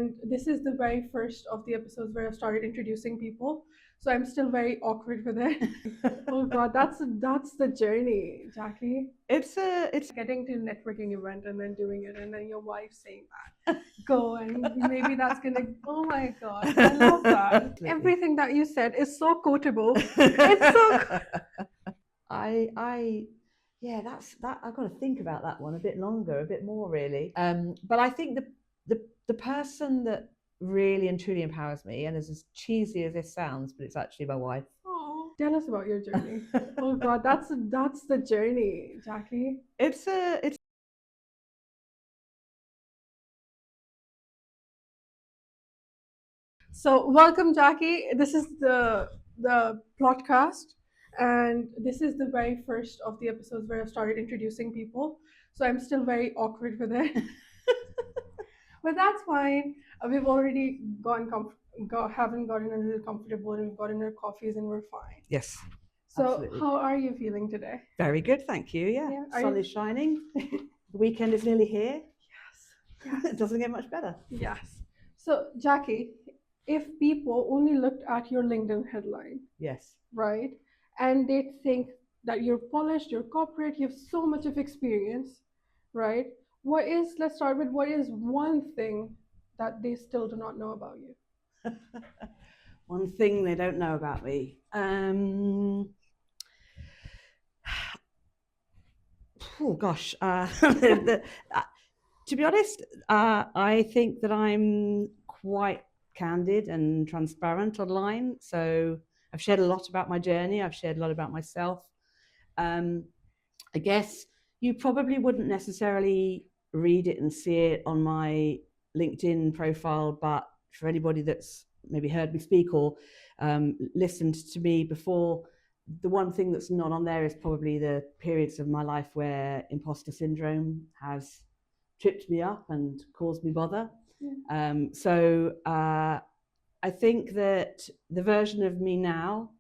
and this is the very first of the episodes where I've started introducing people. So I'm still very awkward with it. Oh God, that's the journey, Jacqui. It's Getting to a networking event and then doing it, and then your wife saying that, go, and maybe that's gonna. Oh my God, I love that. Everything that you said is so quotable. It's so. Yeah, that's that. I've got to think about that one a bit longer, a bit more really. But I think the person that really and truly empowers me, and as cheesy as this sounds, but it's actually my wife. Oh, tell us about your journey. Oh God, that's the journey, Jacqui. It's So welcome, Jacqui. This is the PlotCast, and this is the very first of the episodes where I've started introducing people. So I'm still very awkward with it, but that's fine. We've already haven't gotten a little comfortable, and we've gotten our coffees, and we're fine. Yes. So Absolutely. how are you feeling today? Very good, thank you. Yeah, sun is shining. The weekend is nearly here. Yes. It doesn't get much better. Yes. So Jacqui, if people only looked at your LinkedIn headline, yes, right, and they think that you're polished, you're corporate, you have so much of experience, right? Let's start with what is one thing that they still do not know about you? One thing they don't know about me. Oh gosh. To be honest, I think that I'm quite candid and transparent online. So I've shared a lot about my journey. I've shared a lot about myself. I guess you probably wouldn't necessarily read it and see it on my LinkedIn profile, but for anybody that's maybe heard me speak or listened to me before, the one thing that's not on there is probably the periods of my life where imposter syndrome has tripped me up and caused me bother. So I think that the version of me now,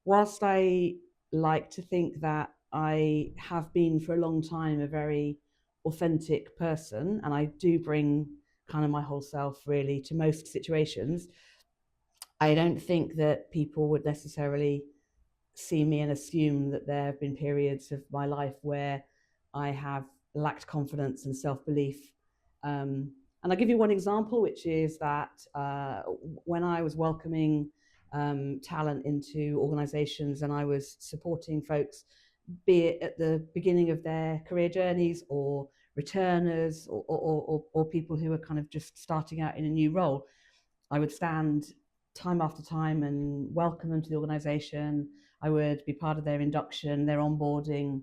whilst I like to think that I have been for a long time a very authentic person, and I do bring kind of my whole self really to most situations, I don't think that people would necessarily see me and assume that there have been periods of my life where I have lacked confidence and self-belief. And I'll give you one example, which is that when I was welcoming talent into organizations and I was supporting folks, be it at the beginning of their career journeys or returners or people who are kind of just starting out in a new role, I would stand time after time and welcome them to the organization. I would be part of their induction, their onboarding,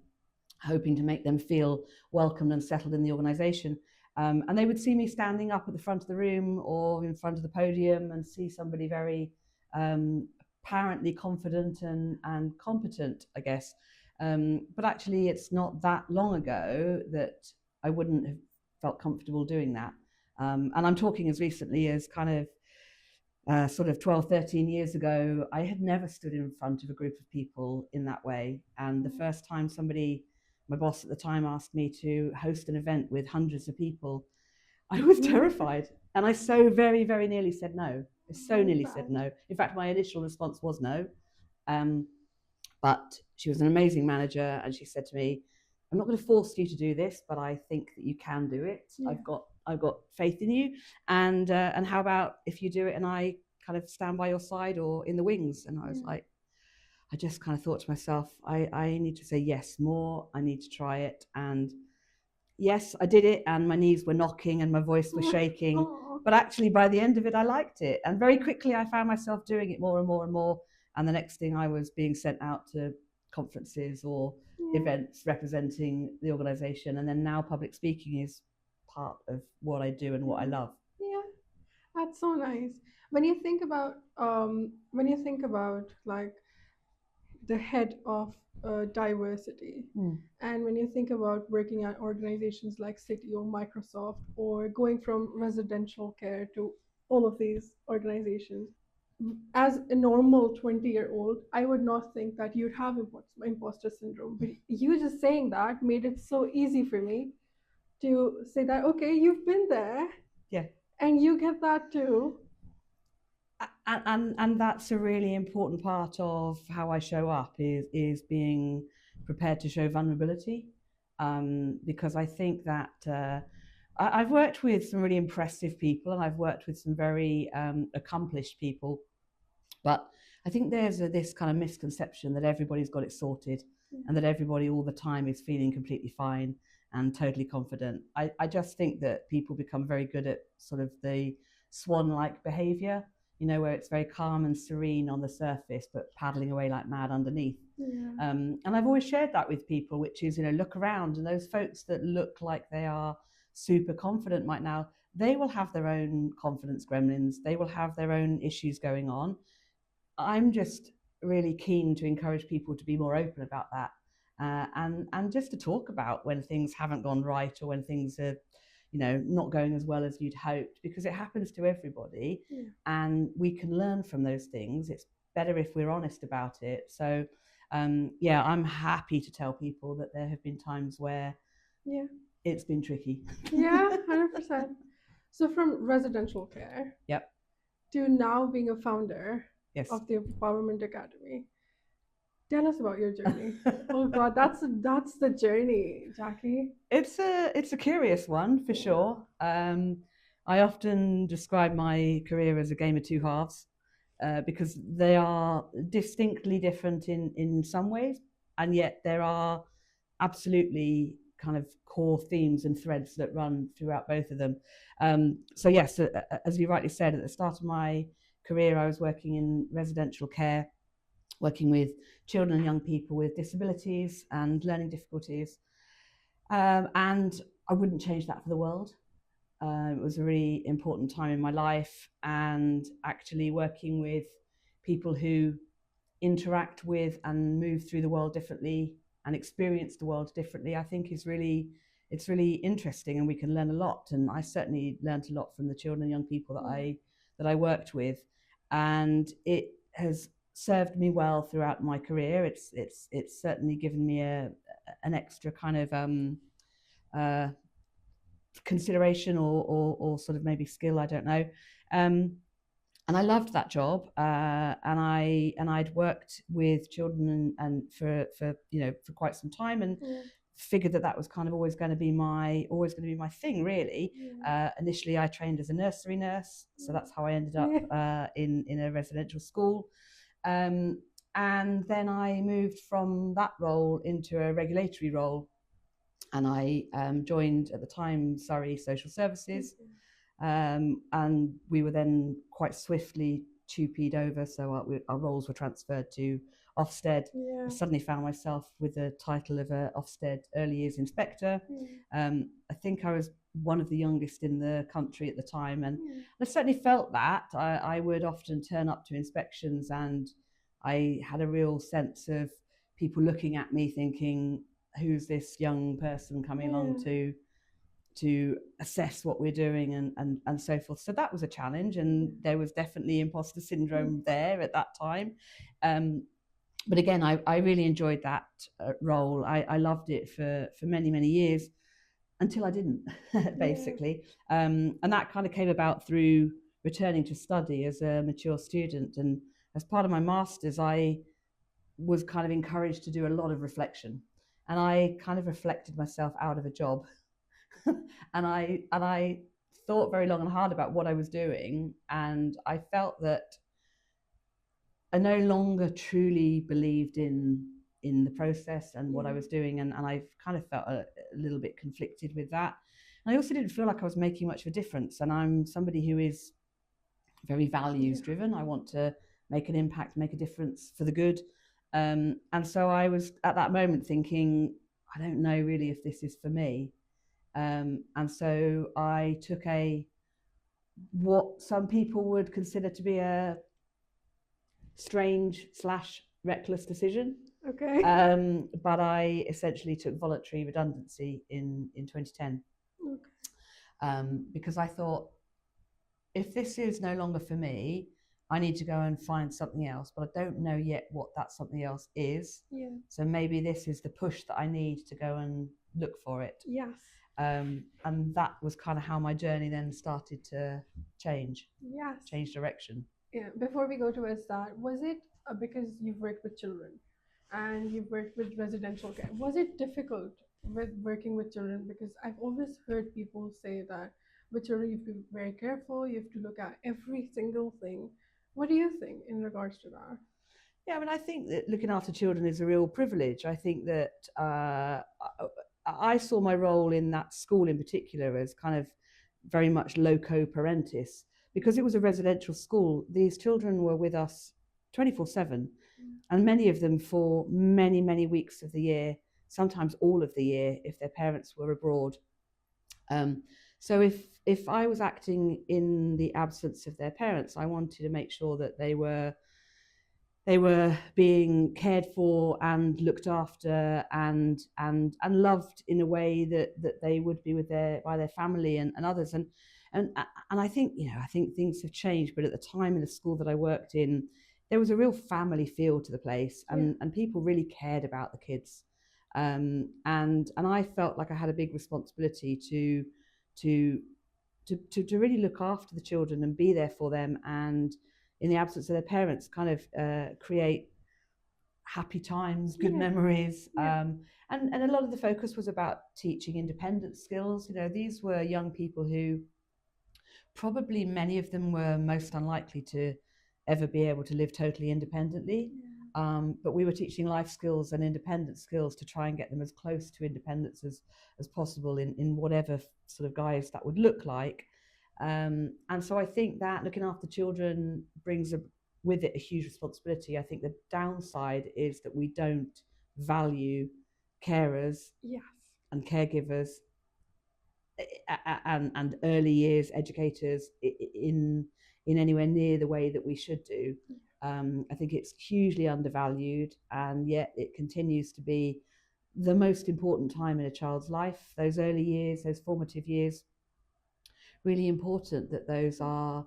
hoping to make them feel welcomed and settled in the organization. And they would see me standing up at the front of the room or in front of the podium and see somebody very apparently confident and competent, I guess. But actually, it's not that long ago that I wouldn't have felt comfortable doing that. And I'm talking as recently as kind of sort of 12, 13 years ago. I had never stood in front of a group of people in that way. And the first time my boss at the time, asked me to host an event with hundreds of people, I was terrified. And I so very, very nearly said no. I so nearly said no. In fact, my initial response was no. But she was an amazing manager, and she said to me, I'm not going to force you to do this, but I think that you can do it. Yeah. I've got faith in you. And how about if you do it and I kind of stand by your side or in the wings? And I was like, I just kind of thought to myself, I need to say yes more. I need to try it. And yes, I did it. And my knees were knocking and my voice was shaking. But actually, by the end of it, I liked it. And very quickly, I found myself doing it more and more and more. And the next thing, I was being sent out to conferences or events representing the organization. And then now public speaking is part of what I do and what I love. Yeah, that's so nice. When you think about like the head of diversity, and when you think about working at organizations like Citi or Microsoft, or going from residential care to all of these organizations, as a normal 20-year-old, I would not think that you'd have imposter syndrome. But you just saying that made it so easy for me to say that, okay, you've been there. Yeah. And you get that too. And that's a really important part of how I show up is being prepared to show vulnerability, because I think that I've worked with some really impressive people and I've worked with some very accomplished people, but I think there's this kind of misconception that everybody's got it sorted and that everybody all the time is feeling completely fine and totally confident. I just think that people become very good at sort of the swan-like behavior, where it's very calm and serene on the surface, but paddling away like mad underneath. Yeah. And I've always shared that with people, which is, look around, and those folks that look like they are super confident right now, they will have their own confidence gremlins. They will have their own issues going on. I'm just really keen to encourage people to be more open about that, and just to talk about when things haven't gone right or when things are, not going as well as you'd hoped, because it happens to everybody, and we can learn from those things. It's better if we're honest about it. So, I'm happy to tell people that there have been times where it's been tricky. Yeah, 100%. So from residential care, Yep, to now being a founder yes, of the Empowerment Academy. Tell us about your journey. Oh God, that's the journey, Jacqui. It's a curious one for sure. I often describe my career as a game of two halves, because they are distinctly different in some ways, and yet there are absolutely kind of core themes and threads that run throughout both of them. So yes, as you rightly said, at the start of my career, I was working in residential care, working with children and young people with disabilities and learning difficulties. And I wouldn't change that for the world. It was a really important time in my life, and actually working with people who interact with and move through the world differently and experience the world differently, I think it's really interesting, and we can learn a lot. And I certainly learned a lot from the children and young people that I worked with, and it has served me well throughout my career. It's certainly given me an extra kind of consideration or sort of maybe skill, I don't know. And I loved that job, and I'd worked with children and for quite some time, and figured that was kind of always going to be my thing, really. Initially, I trained as a nursery nurse, so that's how I ended up in a residential school, and then I moved from that role into a regulatory role, and I joined at the time Surrey Social Services. And we were then quite swiftly 2P'd over, so our roles were transferred to Ofsted. I suddenly found myself with the title of a Ofsted Early Years Inspector. I think I was one of the youngest in the country at the time, and I certainly felt that. I would often turn up to inspections, and I had a real sense of people looking at me thinking, who's this young person coming along to assess what we're doing and so forth. So that was a challenge, and there was definitely imposter syndrome there at that time. But again, I really enjoyed that role. I loved it for many, many years until I didn't, basically. And that kind of came about through returning to study as a mature student. And as part of my master's, I was kind of encouraged to do a lot of reflection. And I kind of reflected myself out of a job. and I thought very long and hard about what I was doing, and I felt that I no longer truly believed in the process and what I was doing, and I kind of felt a little bit conflicted with that. And I also didn't feel like I was making much of a difference, and I'm somebody who is very values driven. I want to make an impact, make a difference for the good, and so I was at that moment thinking, I don't know really if this is for me. And so I took what some people would consider to be a strange / reckless decision. Okay. But I essentially took voluntary redundancy in 2010. Okay. Because I thought, if this is no longer for me, I need to go and find something else, but I don't know yet what that something else is. So maybe this is the push that I need to go and look for it. Yes. And that was kind of how my journey then started to change direction. Yeah. Before we go towards that, was it because you've worked with children and you've worked with residential care, was it difficult with working with children? Because I've always heard people say that with children you have to be very careful, you have to look at every single thing. What do you think in regards to that? Yeah, I mean, I think that looking after children is a real privilege. I think that I saw my role in that school in particular as kind of very much loco parentis. Because it was a residential school, these children were with us 24/7, and many of them for many, many weeks of the year, sometimes all of the year if their parents were abroad. So if I was acting in the absence of their parents, I wanted to make sure that they were being cared for and looked after and loved in a way that they would be by their family and others. And I think, I think things have changed, but at the time in the school that I worked in, there was a real family feel to the place, and people really cared about the kids. And I felt like I had a big responsibility to really look after the children and be there for them, and in the absence of their parents, kind of create happy times, good memories. And a lot of the focus was about teaching independent skills. These were young people who probably many of them were most unlikely to ever be able to live totally independently. But we were teaching life skills and independent skills to try and get them as close to independence as possible in whatever sort of guise that would look like. And so I think that looking after children brings with it a huge responsibility. I think the downside is that we don't value carers and caregivers and early years educators in anywhere near the way that we should do. I think it's hugely undervalued, and yet it continues to be the most important time in a child's life. Those early years, those formative years, really important that those are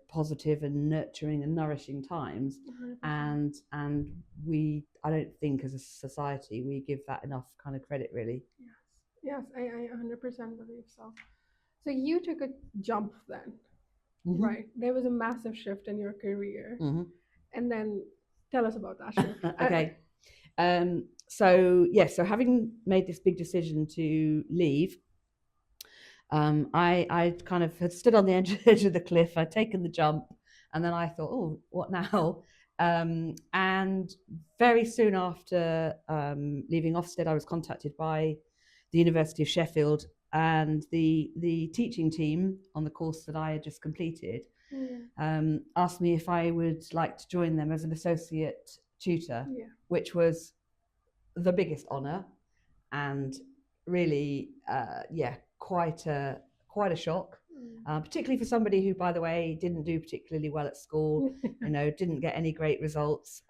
positive and nurturing and nourishing times. 100%. And I don't think as a society we give that enough kind of credit, really. Yes, I 100% believe so. So you took a jump then, right? There was a massive shift in your career, and then tell us about that shift. Okay. So having made this big decision to leave, I kind of had stood on the edge of the cliff. I'd taken the jump, and then I thought, oh, what now? And very soon after leaving Ofsted, I was contacted by the University of Sheffield, and the teaching team on the course that I had just completed asked me if I would like to join them as an associate tutor, which was the biggest honour, and really, quite a shock, particularly for somebody who, by the way, didn't do particularly well at school, didn't get any great results.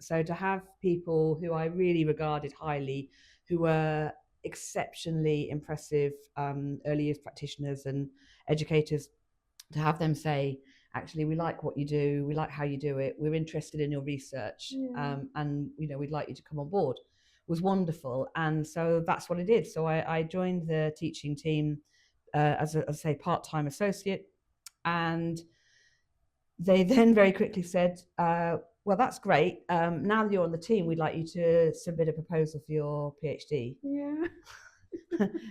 So to have people who I really regarded highly, who were exceptionally impressive early years practitioners and educators, to have them say, actually, we like what you do, we like how you do it, we're interested in your research, and we'd like you to come on board, was wonderful. And so that's what I did. So I joined the teaching team as a part-time associate, and they then very quickly said, well, that's great, now that you're on the team, we'd like you to submit a proposal for your PhD.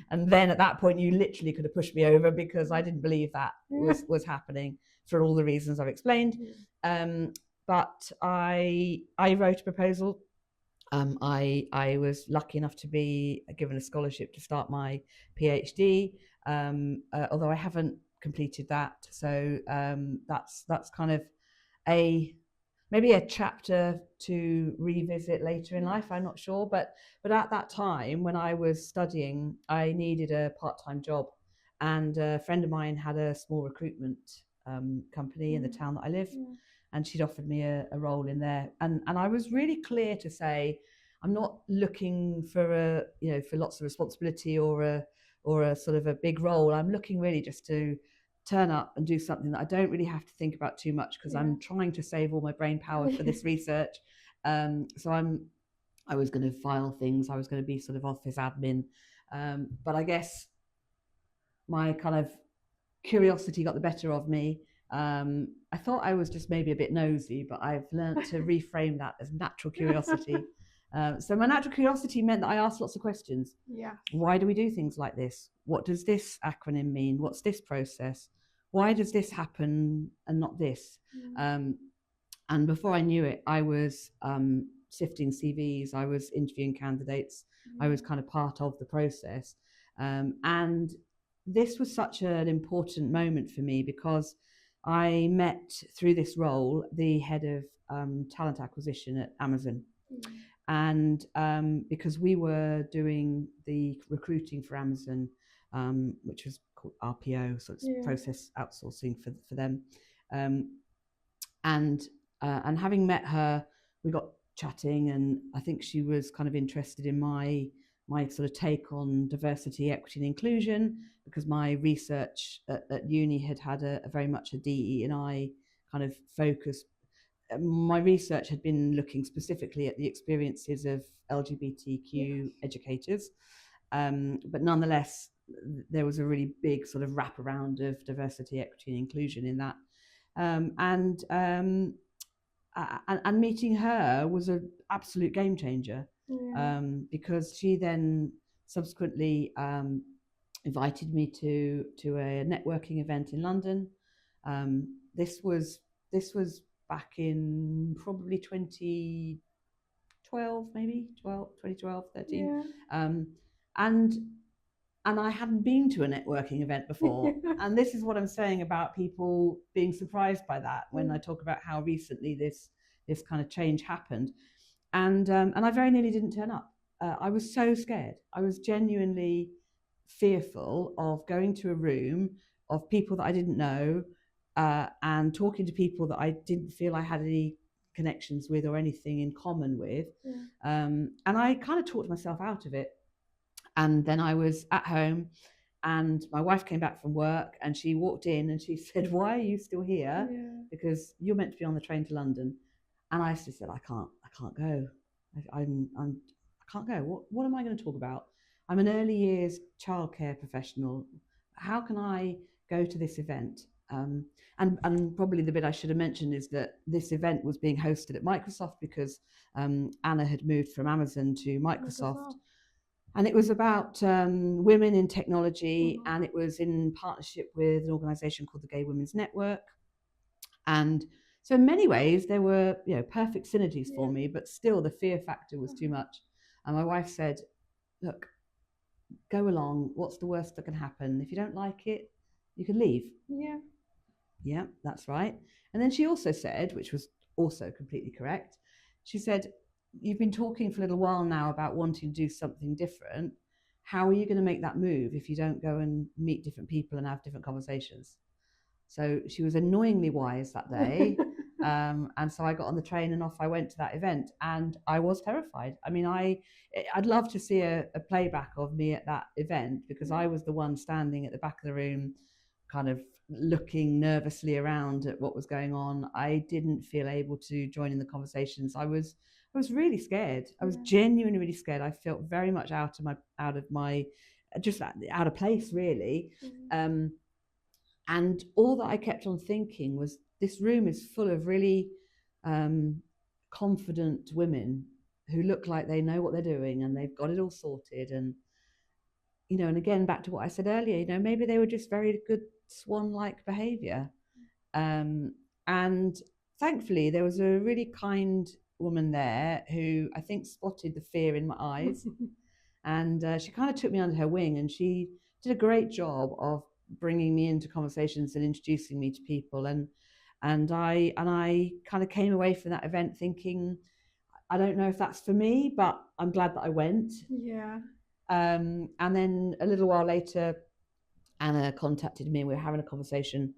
And then at that point you literally could have pushed me over, because I didn't believe that was happening for all the reasons I've explained. But I wrote a proposal. I was lucky enough to be given a scholarship to start my PhD, although I haven't completed that. So that's kind of maybe a chapter to revisit later in life, I'm not sure. But at that time, when I was studying, I needed a part-time job, and a friend of mine had a small recruitment company in the town that I live. And she'd offered me a role in there, and I was really clear to say, I'm not looking for for lots of responsibility or a sort of a big role. I'm looking really just to turn up and do something that I don't really have to think about too much, because I'm trying to save all my brain power for this research. So I was going to file things. I was going to be sort of office admin, But I guess my kind of curiosity got the better of me. I thought I was just maybe a bit nosy, but I've learned to reframe that as natural curiosity. So my natural curiosity meant that I asked lots of questions. Yeah. Why do we do things like this? What does this acronym mean? What's this process? Why does this happen and not this? And before I knew it, I was sifting CVs, I was interviewing candidates, I was kind of part of the process. And this was such an important moment for me because I met through this role the head of talent acquisition at Amazon. And because we were doing the recruiting for Amazon, which was called RPO, so it's process outsourcing for them. And having met her, we got chatting, and I think she was kind of interested in my sort of take on diversity, equity, and inclusion, because my research at uni had a very much a DE&I kind of focus. My research had been looking specifically at the experiences of LGBTQ educators, but nonetheless, there was a really big sort of wraparound of diversity, equity, and inclusion in that. And meeting her was an absolute game changer, because she then subsequently invited me to a networking event in London. This was back in probably 2012, maybe 2012, 13. And I hadn't been to a networking event before. And this is what I'm saying about people being surprised by that when I talk about how recently this kind of change happened. And I very nearly didn't turn up. I was so scared. I was genuinely fearful of going to a room of people that I didn't know, and talking to people that I didn't feel I had any connections with or anything in common with. And I kind of talked myself out of it. And then I was at home, and my wife came back from work, and she walked in and she said, "Why are you still here? Because you're meant to be on the train to London." And I just said, "I can't go. I can't go. What am I going to talk about? I'm an early years childcare professional. How can I go to this event?" And probably the bit I should have mentioned is that this event was being hosted at Microsoft, because Anna had moved from Amazon to Microsoft. And it was about women in technology, and it was in partnership with an organisation called the Gay Women's Network. And so in many ways, there were perfect synergies for me, but still the fear factor was too much. And my wife said, "Look, go along. What's the worst that can happen? If you don't like it, you can leave." Yeah, that's right. And then she also said, which was also completely correct, she said, "You've been talking for a little while now about wanting to do something different. How are you going to make that move if you don't go and meet different people and have different conversations?" So she was annoyingly wise that day. And so I got on the train and off I went to that event, and I was terrified. I mean, I'd love to see a playback of me at that event, because I was the one standing at the back of the room, kind of looking nervously around at what was going on. I didn't feel able to join in the conversations. I was really scared. I was genuinely really scared. I felt very much out of my just out of place, really. And all that I kept on thinking was, this room is full of really confident women who look like they know what they're doing and they've got it all sorted. And and again, back to what I said earlier, maybe they were just very good swan-like behavior. And thankfully, there was a really kind woman there who I think spotted the fear in my eyes. And she kind of took me under her wing, and she did a great job of bringing me into conversations and introducing me to people. And I kind of came away from that event thinking, I don't know if that's for me, but I'm glad that I went. And then a little while later, Anna contacted me and we were having a conversation,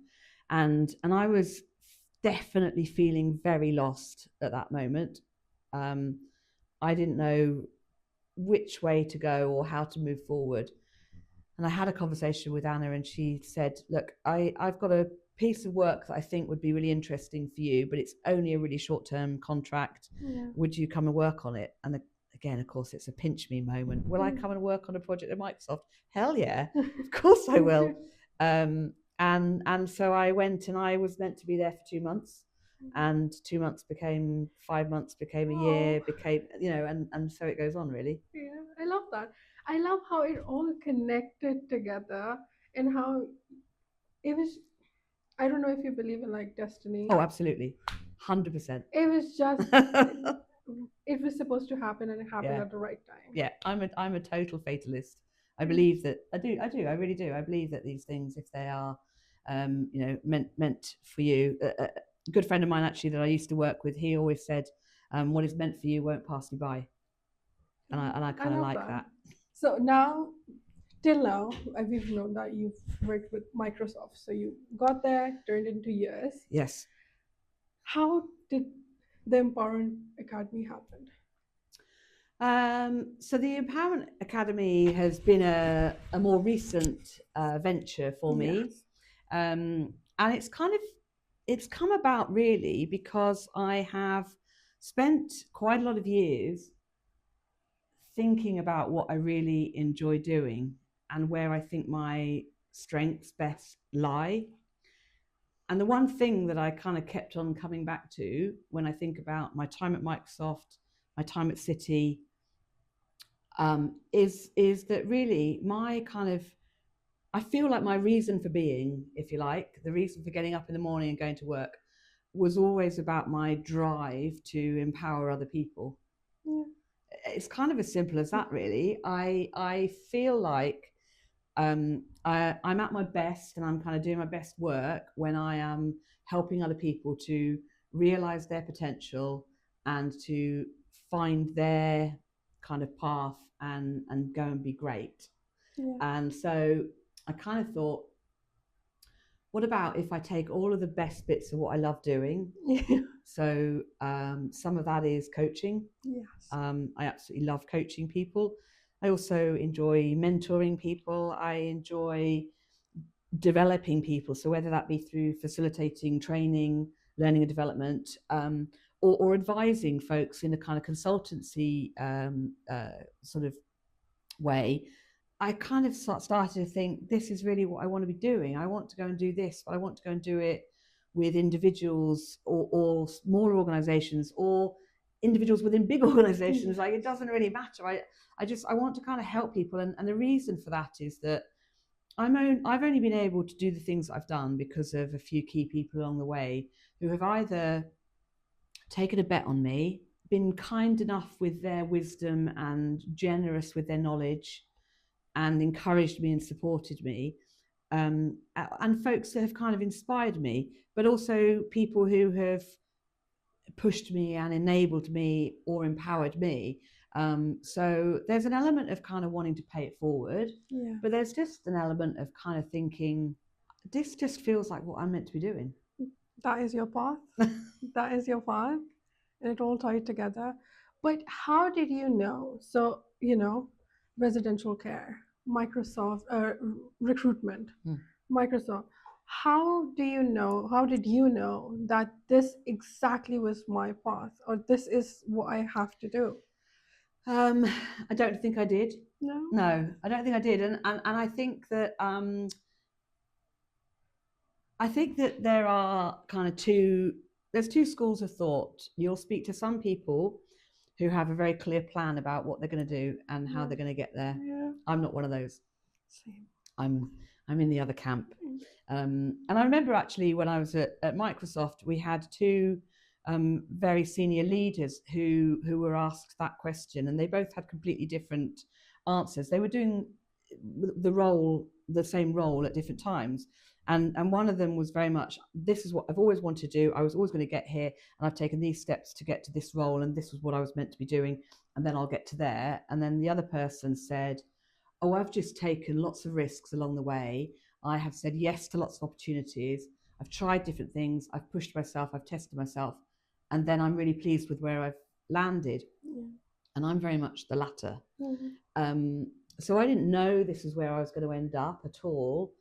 and I was definitely feeling very lost at that moment. I didn't know which way to go or how to move forward. And I had a conversation with Anna, and she said, "Look, I've got a piece of work that I think would be really interesting for you, but it's only a really short-term contract. Would you come and work on it?" And again, of course, it's a pinch me moment. Will I come and work on a project at Microsoft? Hell yeah, of course I will. And so I went, and I was meant to be there for 2 months, and 2 months became 5 months, became a year, became, and so it goes on, really. Yeah, I love that. I love how it all connected together, and how it was. I don't know if you believe in like destiny. Oh, absolutely, 100%. It was just it was supposed to happen, and it happened at the right time. Yeah, I'm a total fatalist. I believe that I really do. I believe that these things, if they are, meant for you. A good friend of mine actually that I used to work with, he always said, "What is meant for you won't pass you by," and I kind of like that. So now, till now, we've known that you've worked with Microsoft. So you got there, turned into years. Yes. How did the Empowerment Academy happen? So the Empowerment Academy has been a more recent venture for me, and it's come about really because I have spent quite a lot of years thinking about what I really enjoy doing and where I think my strengths best lie. And the one thing that I kind of kept on coming back to when I think about my time at Microsoft, my time at Citi, is that really I feel like my reason for being, if you like, the reason for getting up in the morning and going to work was always about my drive to empower other people. Yeah. It's kind of as simple as that, really. I feel like I'm at my best, and I'm kind of doing my best work when I am helping other people to realize their potential and to find their kind of path and go and be great. Yeah. And so I kind of thought, what about if I take all of the best bits of what I love doing? Yeah. So some of that is coaching. Yes. I absolutely love coaching people. I also enjoy mentoring people. I enjoy developing people. So whether that be through facilitating training, learning and development, or advising folks in a kind of consultancy sort of way, I kind of started to think, this is really what I want to be doing. I want to go and do this, but I want to go and do it with individuals or smaller organizations or individuals within big organizations. Like, it doesn't really matter. I want to kind of help people. And the reason for that is that I've only been able to do the things that I've done because of a few key people along the way who have either taken a bet on me, been kind enough with their wisdom and generous with their knowledge, and encouraged me and supported me, and folks that have kind of inspired me, but also people who have pushed me and enabled me or empowered me. So there's an element of kind of wanting to pay it forward, but there's just an element of kind of thinking, this just feels like what I'm meant to be doing. That is your path. That is your path, and it all tied together. But how did you know? So, residential care, Microsoft, recruitment, Microsoft. How did you know that this exactly was my path, or this is what I have to do? I don't think I did. No, I don't think I did. And I think that there are kind of there's two schools of thought. You'll speak to some people who have a very clear plan about what they're going to do and how they're going to get there. Yeah. I'm not one of those. Same. I'm in the other camp. And I remember actually when I was at Microsoft, we had two very senior leaders who were asked that question, and they both had completely different answers. They were doing the same role at different times. And one of them was very much, this is what I've always wanted to do. I was always going to get here, and I've taken these steps to get to this role, and this was what I was meant to be doing, and then I'll get to there. And then the other person said, oh, I've just taken lots of risks along the way. I have said yes to lots of opportunities. I've tried different things. I've pushed myself. I've tested myself. And then I'm really pleased with where I've landed. Yeah. And I'm very much the latter. Mm-hmm. So I didn't know this is where I was going to end up at all.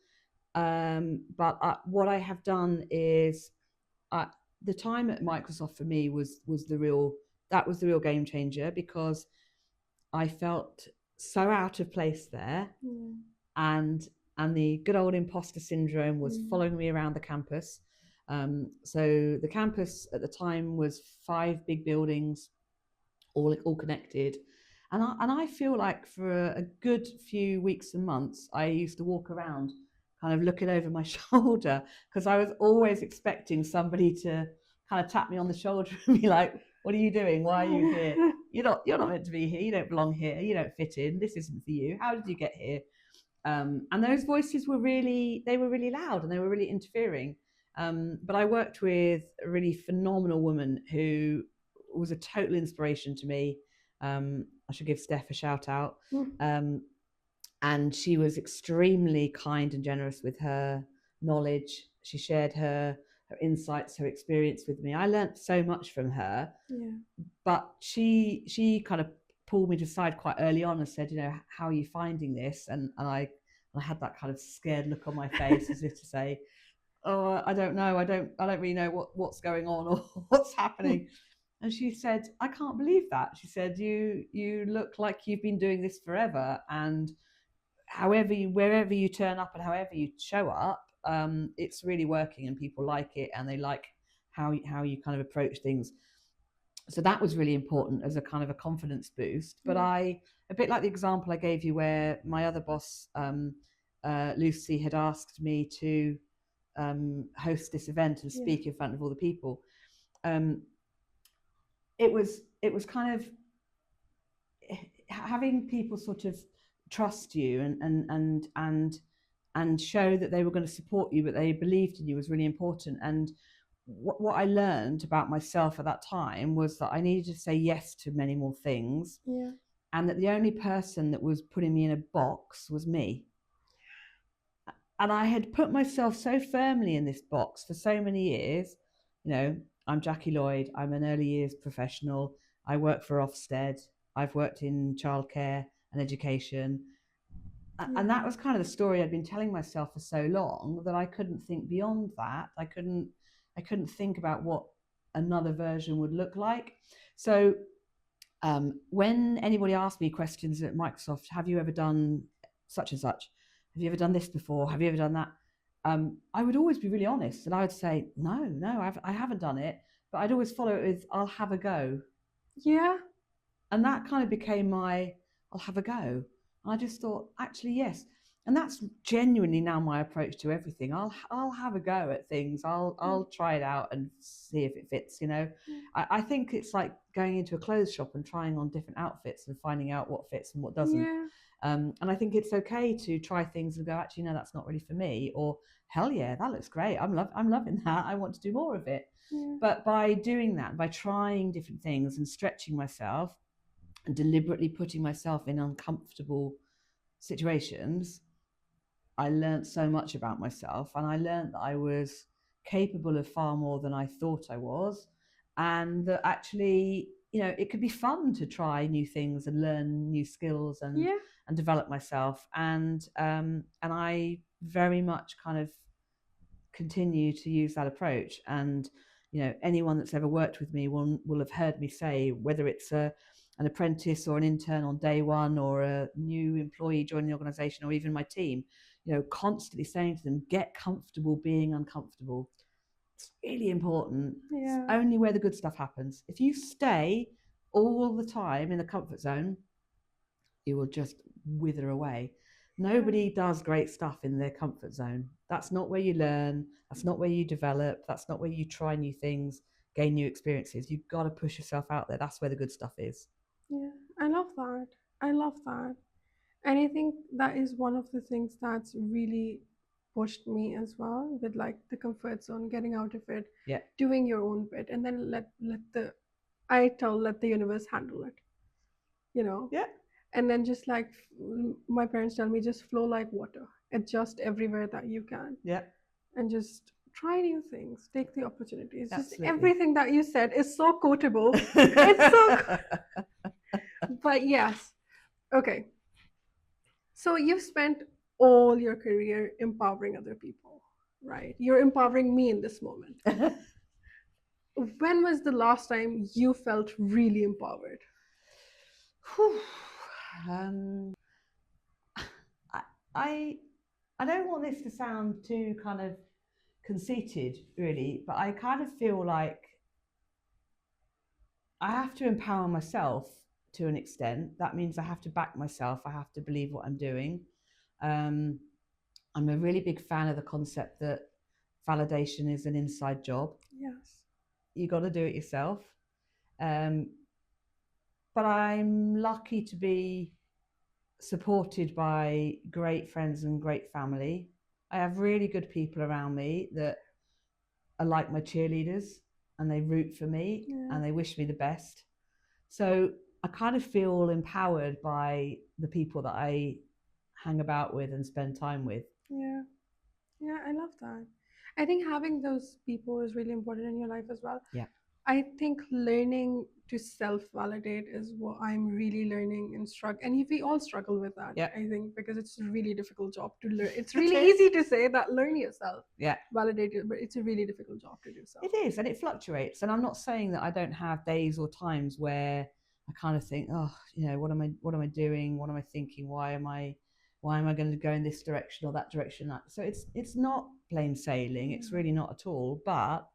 But what I have done is the time at Microsoft for me was the real game changer, because I felt so out of place there, and the good old imposter syndrome was following me around the campus. So the campus at the time was 5 big buildings, all connected, and I feel like for a good few weeks and months I used to walk around kind of looking over my shoulder, because I was always expecting somebody to kind of tap me on the shoulder and be like, what are you doing? Why are you here? You're not meant to be here. You don't belong here. You don't fit in. This isn't for you. How did you get here? And those voices were really loud, and they were really interfering. But I worked with a really phenomenal woman who was a total inspiration to me. I should give Steph a shout out. And she was extremely kind and generous with her knowledge. She shared her insights, her experience with me. I learned so much from her. But she kind of pulled me to the side quite early on and said, how are you finding this? And I had that kind of scared look on my face, as if to say, oh, I don't know. I don't really know what's going on or what's happening. And she said, I can't believe that. She said, you look like you've been doing this forever, and wherever you turn up and however you show up, it's really working, and people like it, and they like how you kind of approach things. So that was really important as a kind of a confidence boost. But a bit like the example I gave you, where my other boss, Lucy, had asked me to host this event and speak in front of all the people. It was kind of having people sort of trust you and show that they were going to support you, but they believed in you, was really important. And what I learned about myself at that time was that I needed to say yes to many more things, and that the only person that was putting me in a box was me. And I had put myself so firmly in this box for so many years. I'm Jacqui Lloyd. I'm an early years professional. I work for Ofsted. I've worked in childcare and education. And that was kind of the story I'd been telling myself for so long, that I couldn't think beyond that. I couldn't think about what another version would look like. So when anybody asked me questions at Microsoft, have you ever done such and such? Have you ever done this before? Have you ever done that? I would always be really honest, and I would say, no, I haven't done it. But I'd always follow it with, I'll have a go. Yeah. And that kind of became my, I'll have a go. And I just thought, actually, yes. And that's genuinely now my approach to everything. I'll have a go at things. I'll try it out and see if it fits. I think it's like going into a clothes shop and trying on different outfits and finding out what fits and what doesn't. And I think it's okay to try things and go, actually, no, that's not really for me. Or hell yeah, that looks great. I'm loving that. I want to do more of it. But by doing that, by trying different things and stretching myself and deliberately putting myself in uncomfortable situations, I learned so much about myself, and I learned that I was capable of far more than I thought I was, and that actually, it could be fun to try new things and learn new skills and develop myself. And I very much kind of continue to use that approach. And anyone that's ever worked with me will have heard me say, whether it's an apprentice or an intern on day one, or a new employee joining the organization, or even my team, constantly saying to them, get comfortable being uncomfortable. It's really important. It's only where the good stuff happens. If you stay all the time in the comfort zone, you will just wither away. Nobody does great stuff in their comfort zone. That's not where you learn. That's not where you develop. That's not where you try new things, gain new experiences. You've got to push yourself out there. That's where the good stuff is. Yeah, I love that. And I think that is one of the things that's really pushed me as well, with like the comfort zone, getting out of it, doing your own bit, and then let the universe handle it. And then just like my parents tell me, just flow like water, adjust everywhere that you can. And just try new things, take the opportunities. Absolutely. Just everything that you said is so quotable. It's so but yes. Okay. So you've spent all your career empowering other people, right? You're empowering me in this moment. When was the last time you felt really empowered? I, I don't want this to sound too kind of conceited, really, but I kind of feel like I have to empower myself to an extent. That means I have to back myself. I have to believe what I'm doing. Um, I'm a really big fan of the concept that validation is an inside job. Yes. You got to do it yourself. But I'm lucky to be supported by great friends and great family. I have really good people around me that are like my cheerleaders, and they root for me and they wish me the best. So I kind of feel empowered by the people that I hang about with and spend time with. Yeah. Yeah, I love that. I think having those people is really important in your life as well. Yeah. I think learning to self-validate is what I'm really learning in struggle, and we all struggle with that. Yeah. I think because it's a really difficult job to learn. It's It really is. easy to say that learn yourself, Yeah. validate it, but it's a really difficult job to do so. It is, and it fluctuates. And I'm not saying that I don't have days or times where I kind of think, oh, what am I doing? What am I thinking? Why am I going to go in this direction or that direction? So it's not plain sailing. It's really not at all. But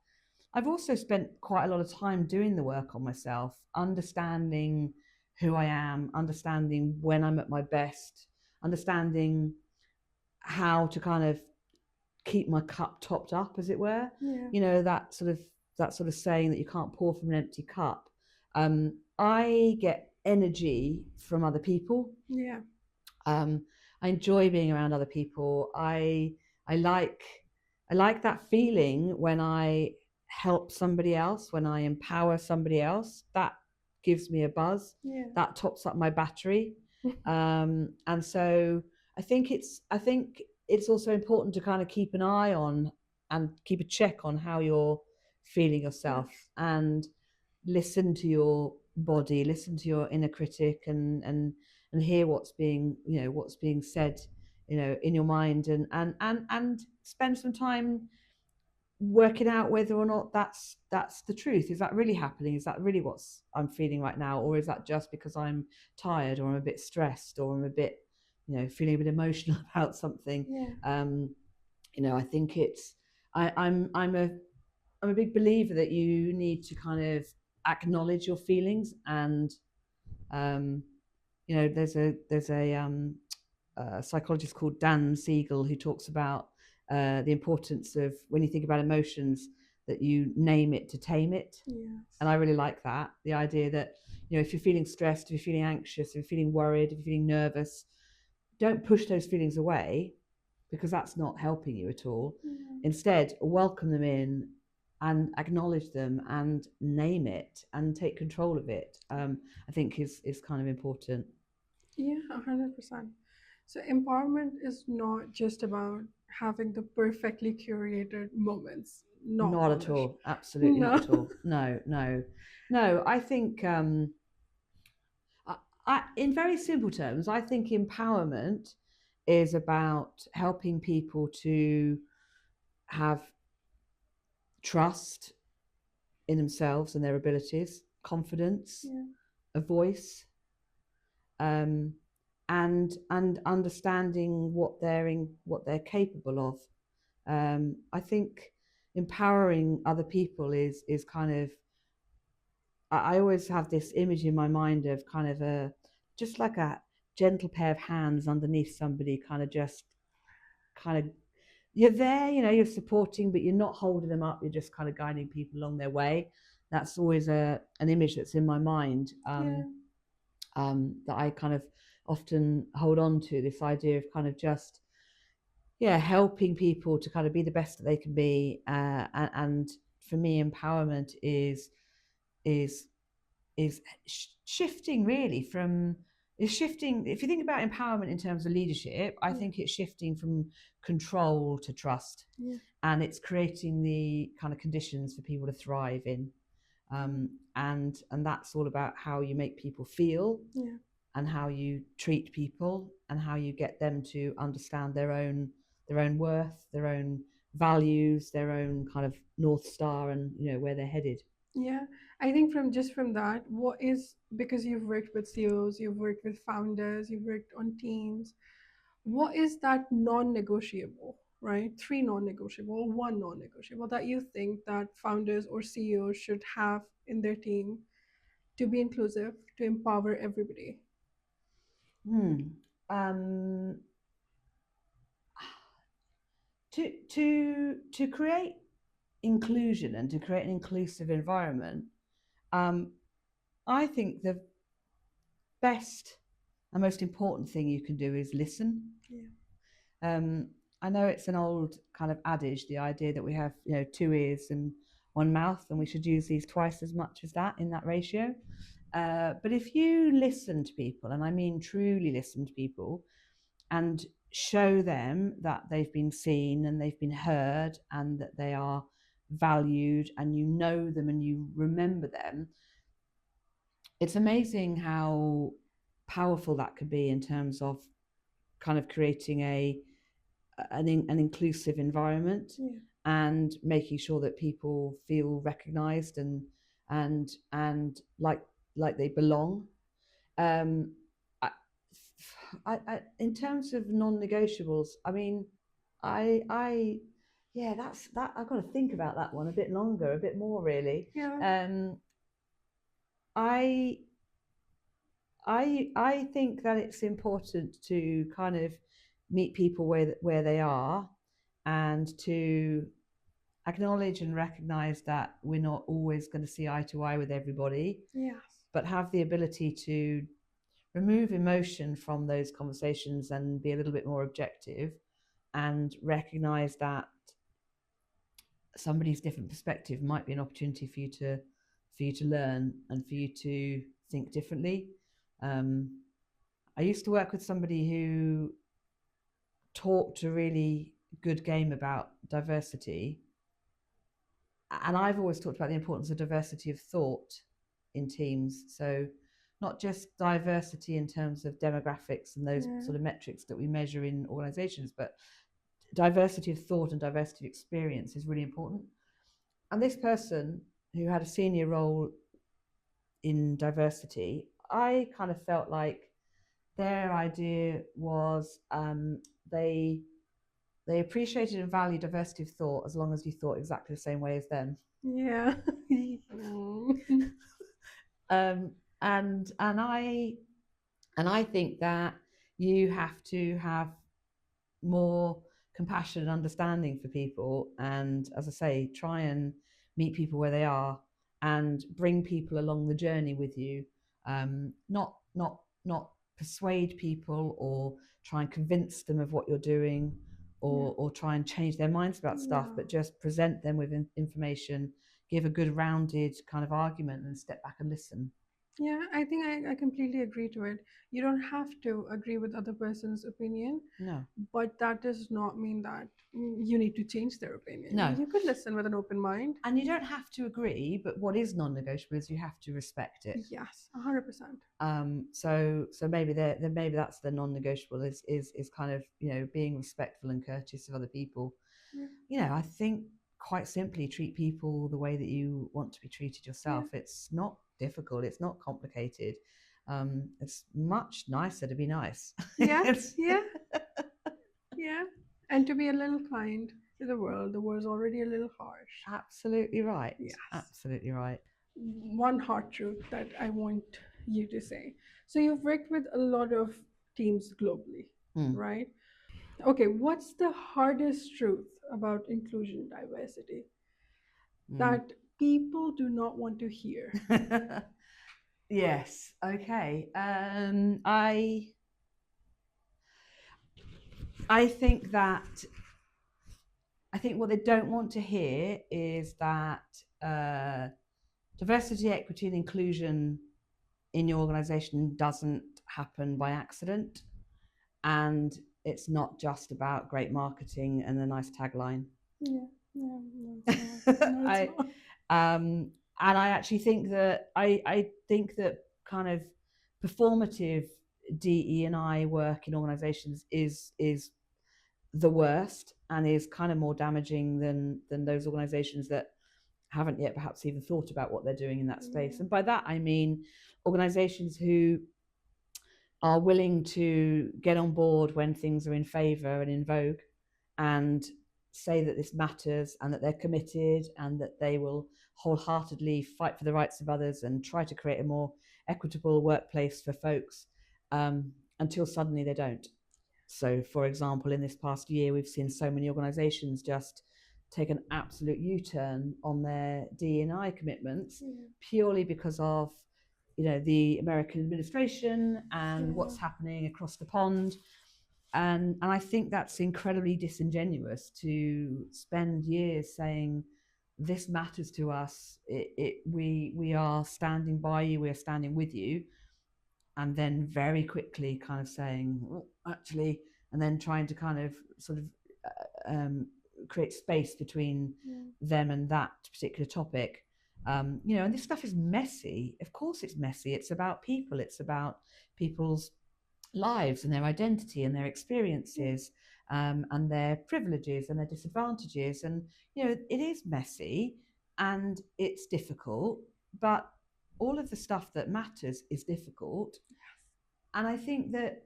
I've also spent quite a lot of time doing the work on myself, understanding who I am, understanding when I'm at my best, understanding how to kind of keep my cup topped up, as it were. Yeah. That sort of saying that you can't pour from an empty cup. I get energy from other people. Yeah. I enjoy being around other people. I like that feeling when I help somebody else, when I empower somebody else. That gives me a buzz. Yeah. That tops up my battery. And so I think it's also important to kind of keep an eye on and keep a check on how you're feeling yourself. Yes. And listen to your body, listen to your inner critic, and hear what's being said, in your mind, and spend some time working out whether or not that's the truth. Is that really happening? Is that really what I'm feeling right now? Or is that just because I'm tired, or I'm a bit stressed, or I'm a bit, feeling a bit emotional about something? Yeah. I think I'm a big believer that you need to kind of acknowledge your feelings. And there's a psychologist called Dan Siegel who talks about the importance of, when you think about emotions, that you name it to tame it. Yes. And I really like that, the idea that, if you're feeling stressed, if you're feeling anxious, if you're feeling worried, if you're feeling nervous, don't push those feelings away, because that's not helping you at all. Instead, welcome them in and acknowledge them and name it and take control of it. I think is kind of important. Yeah, 100%. So empowerment is not just about having the perfectly curated moments. Not at all. Absolutely not at all. No. I think, in very simple terms, I think empowerment is about helping people to have trust in themselves and their abilities, confidence, a voice, and understanding what they're capable of. I think empowering other people is kind of, I always have this image in my mind of kind of just like a gentle pair of hands underneath somebody, you're there, you're supporting, but you're not holding them up. You're just kind of guiding people along their way. That's always an image that's in my mind, that I kind of often hold on to, this idea of kind of just, helping people to kind of be the best that they can be. And for me, empowerment is shifting really from, if you think about empowerment in terms of leadership, I think it's shifting from control to trust. And it's creating the kind of conditions for people to thrive in. And that's all about how you make people feel, and how you treat people, and how you get them to understand their own worth, their own values, their own kind of North Star, and where they're headed. Yeah, I think from that, what is, because you've worked with CEOs, you've worked with founders, you've worked on teams, what is that non-negotiable, right? Three non-negotiable, one non-negotiable that you think that founders or CEOs should have in their team to be inclusive, to empower everybody? Hmm. Um, to create inclusion and to create an inclusive environment, I think the best and most important thing you can do is listen. Yeah. I know it's an old kind of adage, the idea that we have, two ears and one mouth, and we should use these twice as much as that in that ratio. But if you listen to people, and I mean truly listen to people, and show them that they've been seen and they've been heard and that they are valued, and you know them and you remember them, it's amazing how powerful that could be in terms of kind of creating an inclusive environment. Yeah. And making sure that people feel recognized and like they belong. um I, in terms of non-negotiables, I mean, I yeah, that's that. I've got to think about that one a bit longer, a bit more, really. Yeah. I I think that it's important to kind of meet people where they are, and to acknowledge and recognize that we're not always going to see eye to eye with everybody. Yes. But have the ability to remove emotion from those conversations and be a little bit more objective, and recognize that somebody's different perspective might be an opportunity for you to learn and for you to think differently. I used to work with somebody who talked a really good game about diversity, and I've always talked about the importance of diversity of thought in teams. So not just diversity in terms of demographics and those sort of metrics that we measure in organizations, but diversity of thought and diversity of experience is really important. And this person who had a senior role in diversity, I kind of felt like their idea was they appreciated and valued diversity of thought as long as you thought exactly the same way as them. Yeah. And I think that you have to have more compassion and understanding for people, and, as I say, try and meet people where they are and bring people along the journey with you. Not persuade people or try and convince them of what you're doing, or try and change their minds about stuff, but just present them with information, give a good rounded kind of argument, and step back and listen. Yeah, I think I completely agree to it. You don't have to agree with other person's opinion. No. But that does not mean that you need to change their opinion. No. You could listen with an open mind. And you don't have to agree, but what is non-negotiable is you have to respect it. Yes, 100%. So maybe maybe that's the non-negotiable is kind of, being respectful and courteous of other people. Yeah. I think quite simply treat people the way that you want to be treated yourself. Yeah. It's not difficult. It's not complicated. It's much nicer to be nice. Yes. Yeah. Yeah. And to be a little kind to the world. The world's already a little harsh. Absolutely right. Yes. Absolutely right. One hard truth that I want you to say. So you've worked with a lot of teams globally, right? Okay, what's the hardest truth about inclusion diversity that people do not want to hear? Yes. Okay. I think what they don't want to hear is that diversity, equity, and inclusion in your organization doesn't happen by accident, and it's not just about great marketing and a nice tagline. Yeah. No, and I actually think that I think that kind of performative DE&I work in organizations is the worst, and is kind of more damaging than those organizations that haven't yet perhaps even thought about what they're doing in that space. And by that I mean organizations who are willing to get on board when things are in favor and in vogue, and say that this matters and that they're committed and that they will wholeheartedly fight for the rights of others and try to create a more equitable workplace for folks, until suddenly they don't. So, for example, in this past year, we've seen so many organizations just take an absolute U-turn on their D&I commitments, purely because of the American administration and what's happening across the pond. And I think that's incredibly disingenuous to spend years saying this matters to us, we are standing by you, we're standing with you, and then very quickly kind of saying, oh, actually, and then trying to kind of sort of create space between them and that particular topic. And this stuff is messy. Of course it's messy. It's about people. It's about people's lives and their identity and their experiences, and their privileges and their disadvantages. And, it is messy and it's difficult, but all of the stuff that matters is difficult. And I think that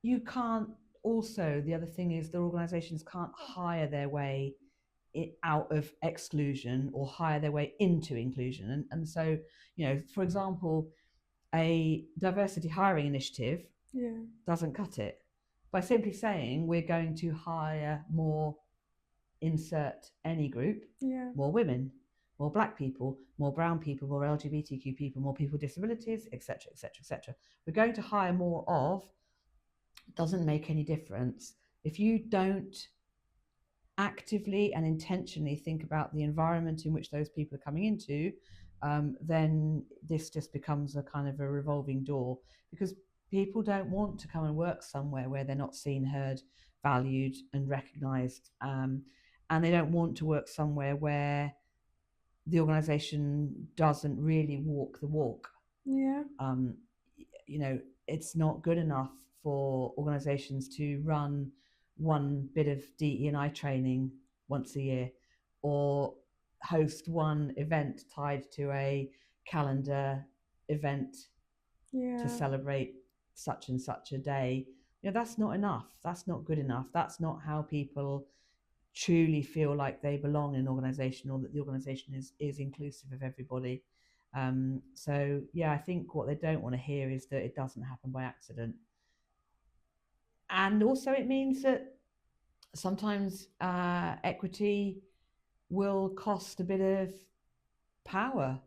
you can't also, the other thing is the organizations can't hire their way out of exclusion or hire their way into inclusion. And so, for example, a diversity hiring initiative doesn't cut it. By simply saying we're going to hire more, insert any group, more women, more black people, more brown people, more LGBTQ people, more people with disabilities, etc., etc., etc. We're going to hire more of, doesn't make any difference. If you don't actively and intentionally think about the environment in which those people are coming into, then this just becomes a kind of a revolving door, because people don't want to come and work somewhere where they're not seen, heard, valued and recognised, and they don't want to work somewhere where the organisation doesn't really walk the walk. It's not good enough for organisations to run one bit of DE&I training once a year, or host one event tied to a calendar event to celebrate such and such a day. That's not enough. That's not good enough. That's not how people truly feel like they belong in an organisation, or that the organisation is inclusive of everybody. So I think what they don't want to hear is that it doesn't happen by accident. And also it means that sometimes equity will cost a bit of power.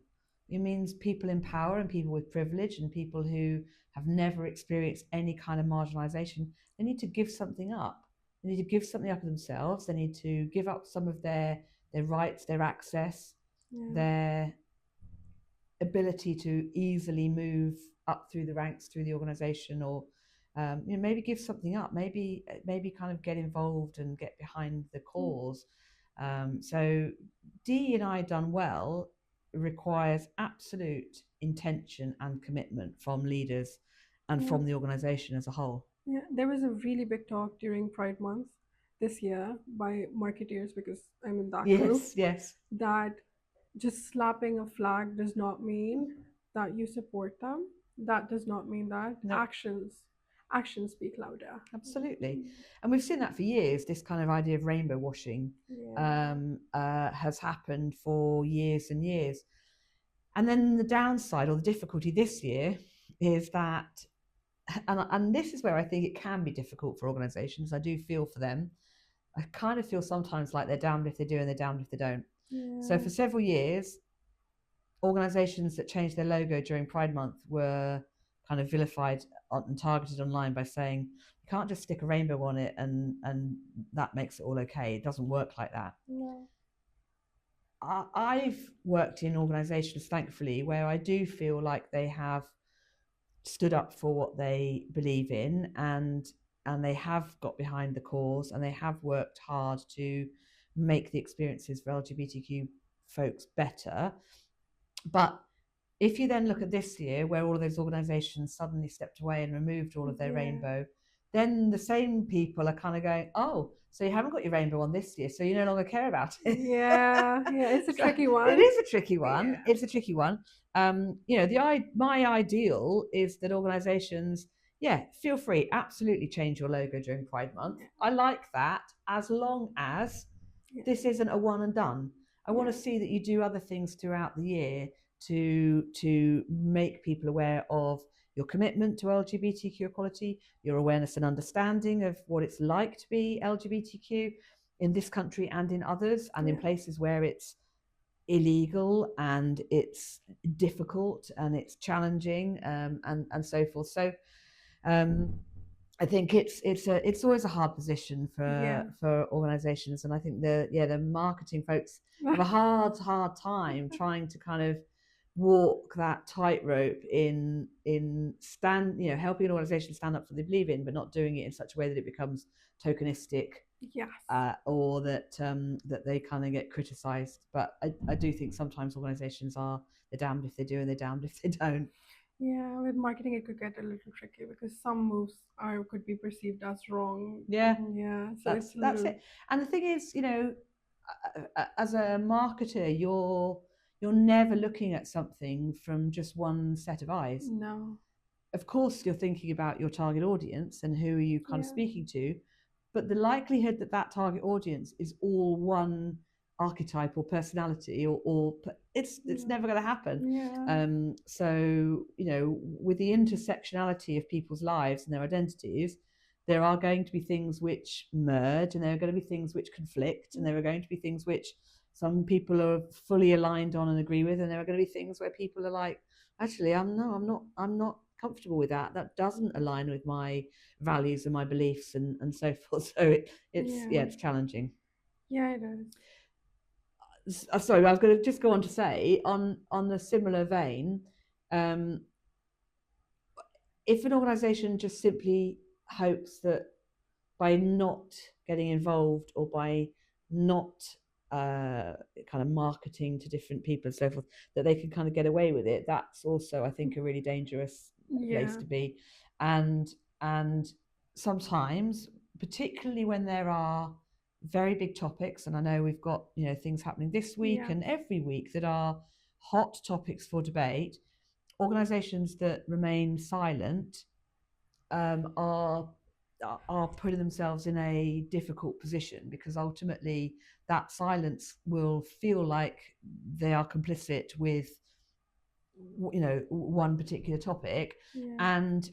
It means people in power and people with privilege and people who have never experienced any kind of marginalisation, they need to give something up. They need to give something up of themselves. They need to give up some of their rights, their access, their ability to easily move up through the ranks, through the organisation, or maybe give something up, maybe kind of get involved and get behind the cause. So DE&I done well requires absolute intention and commitment from leaders and from the organisation as a whole. There was a really big talk during Pride Month this year by marketeers, because I'm in that group. Yes. That just slapping a flag does not mean that you support them. That does not mean that. No. Actions speak louder. Absolutely. And we've seen that for years. This kind of idea of rainbow washing has happened for years and years. And then the downside, or the difficulty this year, is that, and this is where I think it can be difficult for organisations. I do feel for them. I kind of feel sometimes like they're damned if they do and they're damned if they don't. So for several years, organisations that changed their logo during Pride Month were kind of vilified and targeted online by saying you can't just stick a rainbow on it and that makes it all okay. It doesn't work like that. I've worked in organisations, thankfully, where I do feel like they have stood up for what they believe in, and they have got behind the cause, and they have worked hard to make the experiences for LGBTQ folks better. But if you then look at this year, where all of those organisations suddenly stepped away and removed all of their rainbow, then the same people are kind of going, oh, so you haven't got your rainbow on this year, so you no longer care about it. Yeah, it's a tricky one. It is a tricky one. Yeah. It's a tricky one. My ideal is that organisations, feel free, absolutely change your logo during Pride Month. Yeah. I like that, as long as this isn't a one and done. I want to see that you do other things throughout the year to make people aware of your commitment to LGBTQ equality, your awareness and understanding of what it's like to be LGBTQ in this country and in others, and in places where it's illegal and it's difficult and it's challenging, and so forth. So I think it's always a hard position for organisations, and I think the marketing folks have a hard time trying to kind of walk that tightrope in helping an organisation stand up for what they believe in, but not doing it in such a way that it becomes tokenistic. Yes. Or that they kind of get criticised. But I do think sometimes organisations are, they're damned if they do and they're damned if they don't. Yeah, with marketing it could get a little tricky because some moves could be perceived as wrong. Yeah. So that's it. And the thing is, as a marketer, you're never looking at something from just one set of eyes. No. Of course, you're thinking about your target audience and who are you kind of speaking to, but the likelihood that target audience is all one archetype or personality or it's never going to happen. So with the intersectionality of people's lives and their identities, there are going to be things which merge, and there are going to be things which conflict, and there are going to be things which some people are fully aligned on and agree with, and there are going to be things where people are like, actually, I'm not comfortable with that. That doesn't align with my values and my beliefs and so forth. So it's challenging. Yeah, it is. Sorry, I was going to just go on to say, on a similar vein, if an organisation just simply hopes that by not getting involved or by not kind of marketing to different people and so forth, that they can kind of get away with it, that's also, I think, a really dangerous place to be. And sometimes, particularly when there are very big topics, and I know we've got things happening this week and every week that are hot topics for debate, organisations that remain silent are putting themselves in a difficult position, because ultimately that silence will feel like they are complicit with one particular topic. And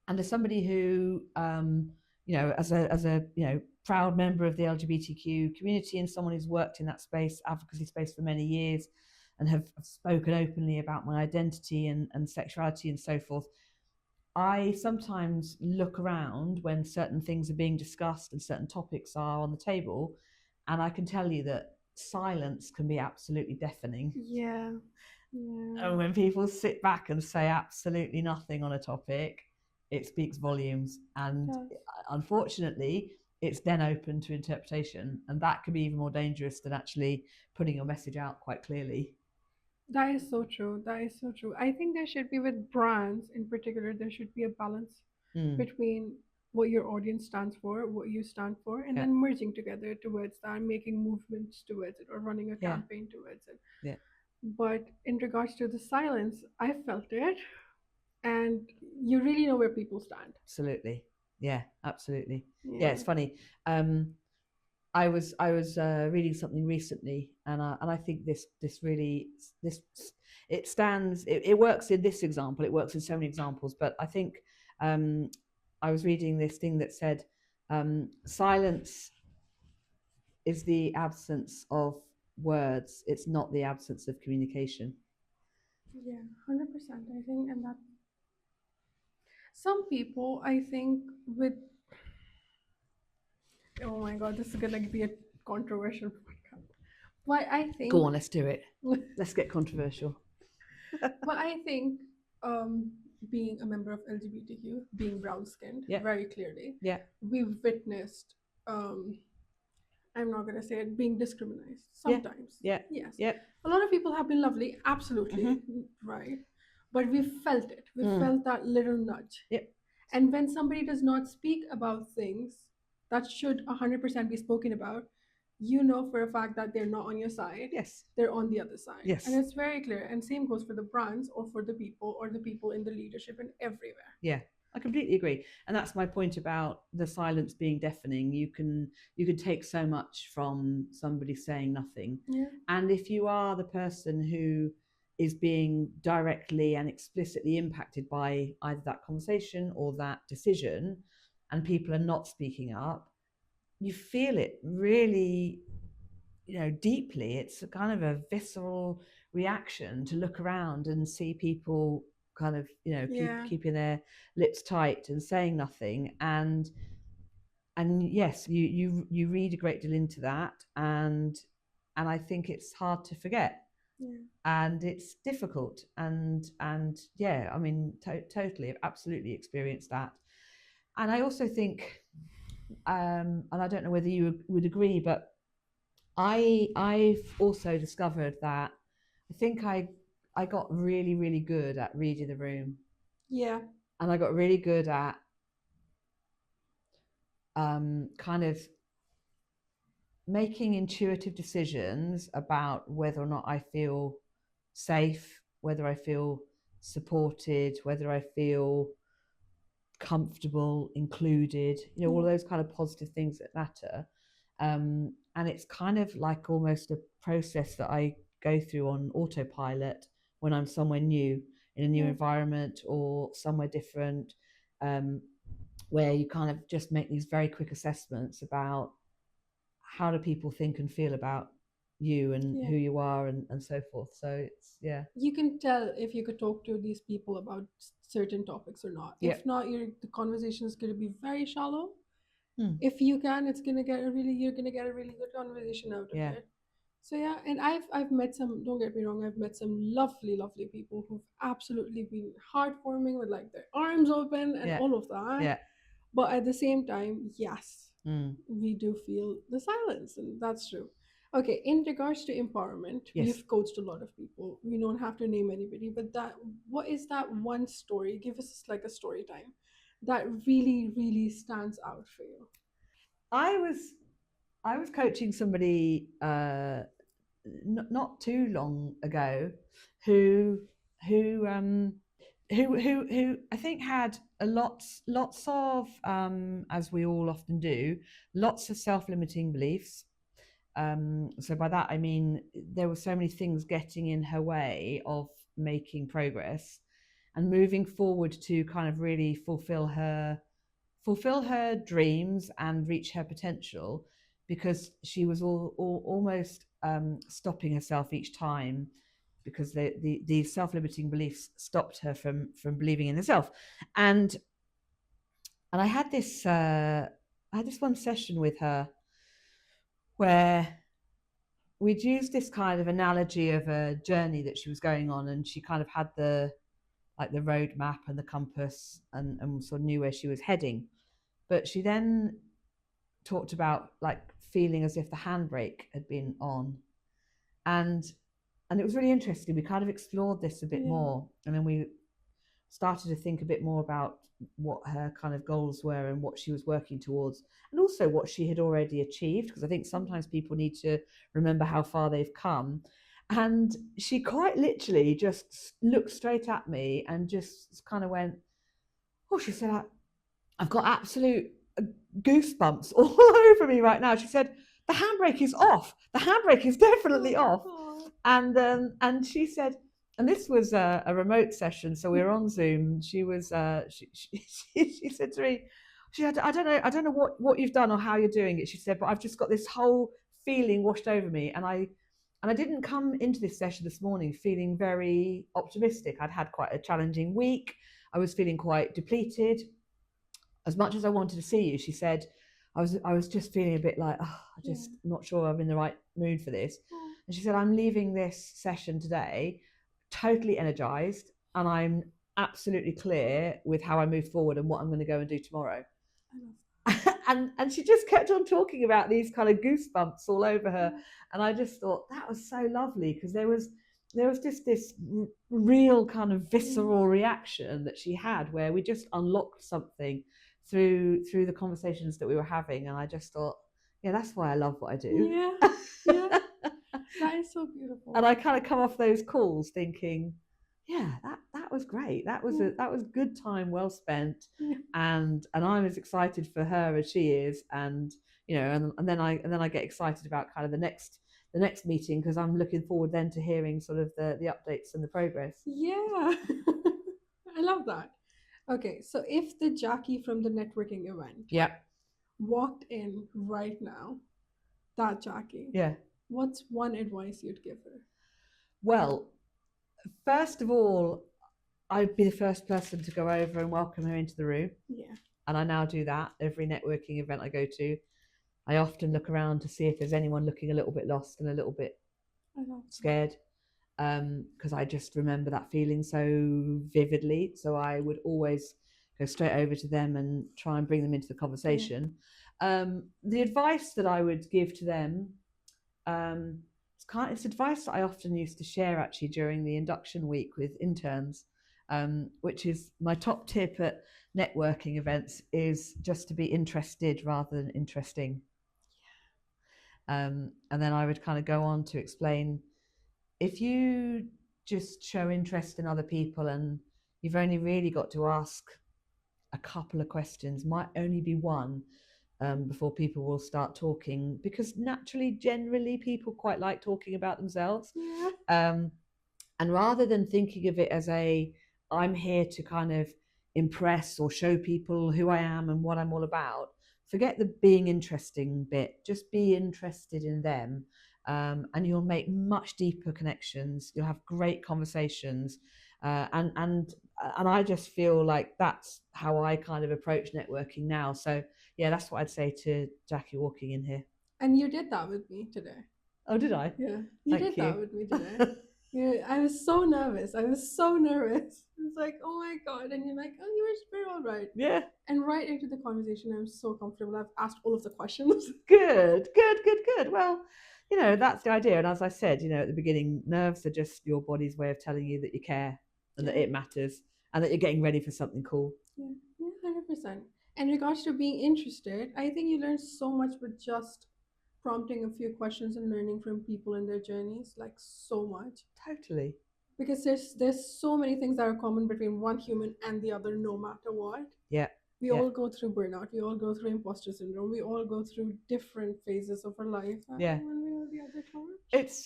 as somebody who as a proud member of the LGBTQ community and someone who's worked in that advocacy space for many years and have spoken openly about my identity and sexuality and so forth, I sometimes look around when certain things are being discussed and certain topics are on the table, and I can tell you that silence can be absolutely deafening. And when people sit back and say absolutely nothing on a topic, it speaks volumes. And unfortunately, it's then open to interpretation, and that can be even more dangerous than actually putting your message out quite clearly. That is so true. I think there should be, with brands in particular, there should be a balance between what your audience stands for, what you stand for, and then merging together towards that, making movements towards it or running a campaign towards it. But in regards to the silence, I felt it, and you really know where people stand. Absolutely. Yeah, absolutely. Yeah, it's funny. I was reading something recently, and I think this it works in this example. It works in so many examples, but I think I was reading this thing that said silence is the absence of words. It's not the absence of communication. Yeah, 100%. I think, and that some people, I think, with oh my god, this is gonna be a controversial podcast. But I think, go on, let's do it. Let's get controversial. But I think being a member of LGBTQ, being brown skinned, very clearly, we've witnessed I'm not gonna say it, being discriminated sometimes. Yes. A lot of people have been lovely, absolutely, right. But we felt it. We felt that little nudge. And when somebody does not speak about things that should 100% be spoken about, you know for a fact that they're not on your side. Yes. They're on the other side. Yes. And it's very clear. And same goes for the brands or for the people or the people in the leadership and everywhere. Yeah. I completely agree. And that's my point about the silence being deafening. You can take so much from somebody saying nothing. Yeah. And if you are the person who is being directly and explicitly impacted by either that conversation or that decision, and people are not speaking up, you feel it really, deeply. It's a kind of a visceral reaction to look around and see people kind of, keeping their lips tight and saying nothing. And yes, you read a great deal into that, and I think it's hard to forget. Yeah. And it's difficult, and yeah, I mean, totally, absolutely experienced that. And I also think, and I don't know whether you would agree, but I've also discovered that I think I got really, really good at reading the room. Yeah. And I got really good at kind of making intuitive decisions about whether or not I feel safe, whether I feel supported, whether I feel comfortable, included, all those kind of positive things that matter. And it's kind of like almost a process that I go through on autopilot when I'm somewhere new, in a new environment or somewhere different, where you kind of just make these very quick assessments about how do people think and feel about you and who you are, and so forth. So it's, you can tell if you could talk to these people about certain topics or not. If not, the conversation is going to be very shallow. If you can, you're going to get a really good conversation out of it. So yeah, and I've met some, don't get me wrong, I've met some lovely people who've absolutely been heartwarming with like their arms open and all of that. But at the same time, yes, we do feel the silence, and that's true. Okay, in regards to empowerment, we've coached a lot of people. We don't have to name anybody, but what is that one story? Give us like a story time that really, really stands out for you. I was coaching somebody not too long ago who I think had lots of, as we all often do, lots of self-limiting beliefs. So by that I mean there were so many things getting in her way of making progress and moving forward to kind of really fulfill her dreams and reach her potential, because she was almost stopping herself each time, because the self-limiting beliefs stopped her from believing in herself. And I had this one session with her where we'd used this kind of analogy of a journey that she was going on, and she kind of had the road map and the compass, and sort of knew where she was heading. But she then talked about like feeling as if the handbrake had been on, and it was really interesting. We kind of explored this a bit more, and then we started to think a bit more about what her kind of goals were and what she was working towards, and also what she had already achieved, because I think sometimes people need to remember how far they've come. And she quite literally just looked straight at me and just kind of went, oh, she said, I've got absolute goosebumps all over me right now. She said, the handbrake is off. The handbrake is definitely off. And she said, and this was a remote session, so we were on Zoom. She was she said to me, she said, I don't know what you've done or how you're doing it. She said, but I've just got this whole feeling washed over me, and I didn't come into this session this morning feeling very optimistic. I'd had quite a challenging week. I was feeling quite depleted. As much as I wanted to see you, she said, I was just feeling a bit like, I'm just not sure I'm in the right mood for this. And she said, I'm leaving this session today totally energized, and I'm absolutely clear with how I move forward and what I'm going to go and do tomorrow. And she just kept on talking about these kind of goosebumps all over her. And I just thought that was so lovely, because there was there was just this real kind of visceral reaction that she had, where we just unlocked something through the conversations that we were having, and I just thought, yeah, that's why I love what I do. Yeah, yeah, that is so beautiful. And I kind of come off those calls thinking, yeah, that was great. That was that was good time well spent, and I'm as excited for her as she is, and you know, and then I get excited about kind of the next meeting, because I'm looking forward then to hearing sort of the updates and the progress. Yeah, I love that. Okay, so if the Jacqui from the networking event walked in right now, that Jacqui, what's one advice you'd give her? Well, first of all, I'd be the first person to go over and welcome her into the room. Yeah. And I now do that every networking event I go to. I often look around to see if there's anyone looking a little bit lost and a little bit scared, because I just remember that feeling so vividly. So I would always go straight over to them and try and bring them into the conversation. The advice that I would give to them, it's advice that I often used to share actually during the induction week with interns, which is my top tip at networking events is just to be interested rather than interesting. And then I would kind of go on to explain, if you just show interest in other people and you've only really got to ask a couple of questions, might only be one, before people will start talking, because naturally, generally, people quite like talking about themselves. And rather than thinking of it as I'm here to kind of impress or show people who I am and what I'm all about, forget the being interesting bit. Just be interested in them, and you'll make much deeper connections. You'll have great conversations, and I just feel like that's how I kind of approach networking now. So yeah, that's what I'd say to Jacqui walking in here. And you did that with me today. Oh, did I? Yeah, you did that with me today. Yeah, I was so nervous. I was like, oh my God. And you're like, oh, you were very all right. Yeah. And right into the conversation, I'm so comfortable. I've asked all of the questions. Good. Well, you know, that's the idea. And as I said, you know, at the beginning, nerves are just your body's way of telling you that you care and that it matters and that you're getting ready for something cool. Yeah, 100%. In regards to being interested, I think you learn so much with just prompting a few questions and learning from people and their journeys, like so much. Totally. Because there's so many things that are common between one human and the other, no matter what. Yeah. We all go through burnout. We all go through imposter syndrome. We all go through different phases of our life. Yeah. When we were the other part.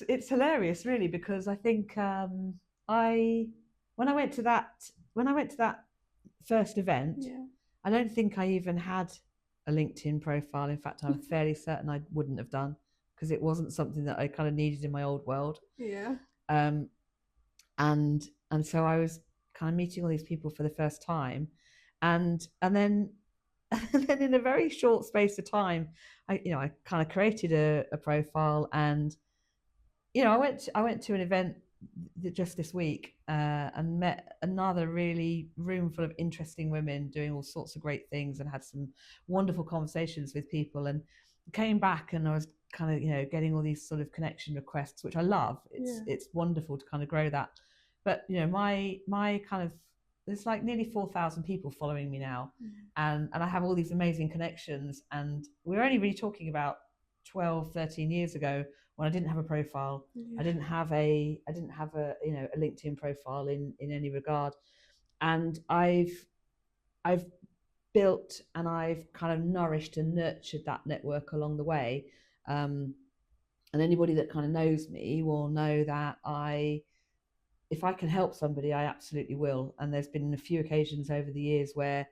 It's hilarious, really, because I think when I went to that first event, I don't think I even had a LinkedIn profile. In fact, I'm fairly certain I wouldn't have done, because it wasn't something that I kind of needed in my old world. Yeah. And so I was kind of meeting all these people for the first time, and then in a very short space of time, I kind of created a profile, and I went to an event just this week and met another really room full of interesting women doing all sorts of great things, and had some wonderful conversations with people, and came back and I was kind of getting all these sort of connection requests, which I love. It's wonderful to kind of grow that. But my kind of, there's like nearly 4,000 people following me now, and I have all these amazing connections, and we're only really talking about 12, 13 years ago, when I didn't have a profile. I didn't have a a LinkedIn profile in any regard. And I've built and I've kind of nourished and nurtured that network along the way. And anybody that kind of knows me will know that if I can help somebody, I absolutely will. And there's been a few occasions over the years where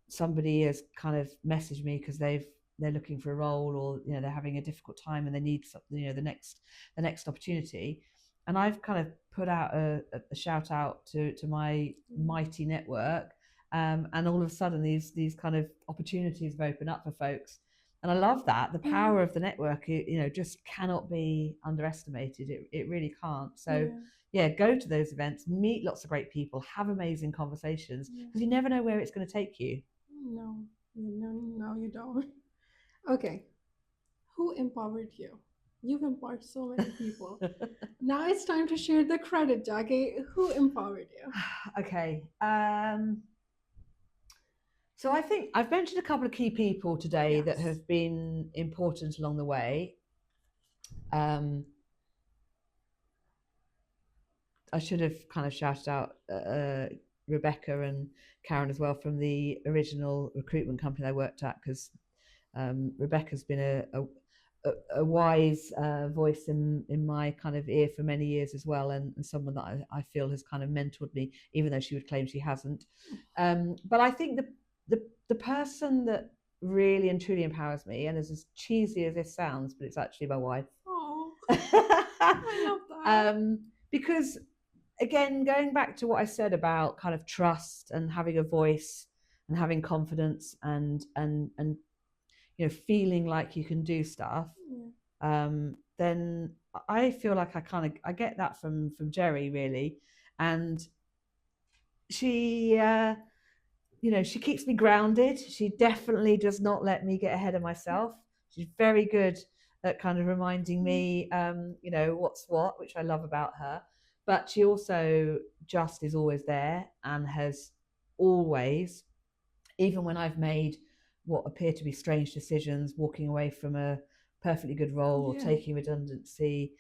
somebody has kind of messaged me because they're looking for a role, or they're having a difficult time and they need something, the next opportunity. And I've kind of put out a shout out to my mighty network, and all of a sudden these kind of opportunities have opened up for folks. And I love that. The power of the network, just cannot be underestimated. It really can't. So go to those events, meet lots of great people, have amazing conversations, because you never know where it's going to take you. No, you don't. Okay. Who empowered you? You've empowered so many people. Now it's time to share the credit, Jacqui. Who empowered you? Okay. So I think I've mentioned a couple of key people today that have been important along the way. I should have kind of shouted out Rebecca and Karen as well from the original recruitment company I worked at, because Rebecca's been a wise voice in my kind of ear for many years as well, and someone that I feel has kind of mentored me, even though she would claim she hasn't. But I think the person that really and truly empowers me, and as cheesy as this sounds, but it's actually my wife. Oh, I love that. Because again, going back to what I said about kind of trust and having a voice and having confidence and feeling like you can do stuff, then I feel like I get that from Jerry, really. And she she keeps me grounded. She definitely does not let me get ahead of myself. She's very good at kind of reminding me what's what, which I love about her. But she also just is always there and has always, even when I've made what appear to be strange decisions, walking away from a perfectly good role or taking redundancy,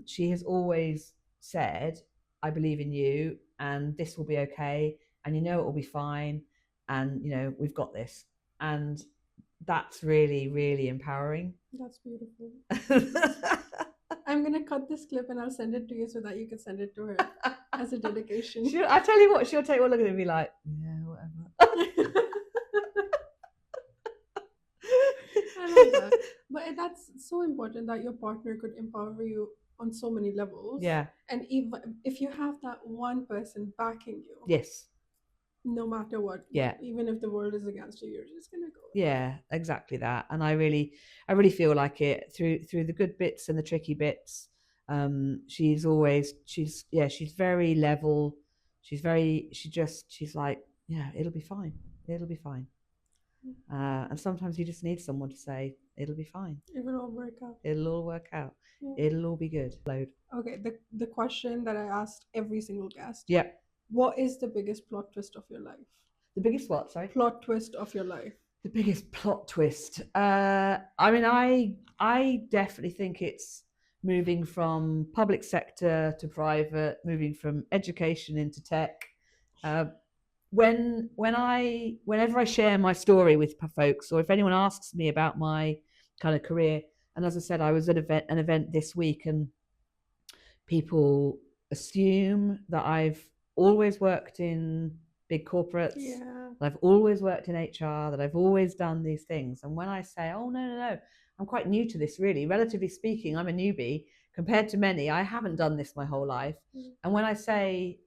she has always said, I believe in you and this will be okay, and it will be fine, and we've got this. And that's really, really empowering. That's beautiful. I'm gonna cut this clip and I'll send it to you so that you can send it to her as a dedication. I tell you what, she'll take one look at it and be like, yeah, whatever. I love that. But that's so important that your partner could empower you on so many levels. Yeah. And even if you have that one person backing you. Yes. No matter what. Yeah. Even if the world is against you, you're just gonna go. Yeah, exactly that. And I really feel like it through the good bits and the tricky bits. She's very level. She's like, yeah, it'll be fine. It'll be fine. And sometimes you just need someone to say, it'll be fine. It'll all work out. It'll all work out. Yeah. It'll all be good. Load. Okay, the question that I asked every single guest. Yeah. What is the biggest plot twist of your life? The biggest what? Sorry. Plot twist of your life. The biggest plot twist. I mean, I definitely think it's moving from public sector to private, moving from education into tech. Whenever I share my story with folks, or if anyone asks me about my kind of career, and as I said, I was at an event this week, and people assume that I've always worked in big corporates, that I've always worked in HR, that I've always done these things. And when I say, oh, no, I'm quite new to this, really. Relatively speaking, I'm a newbie. Compared to many, I haven't done this my whole life. And when I say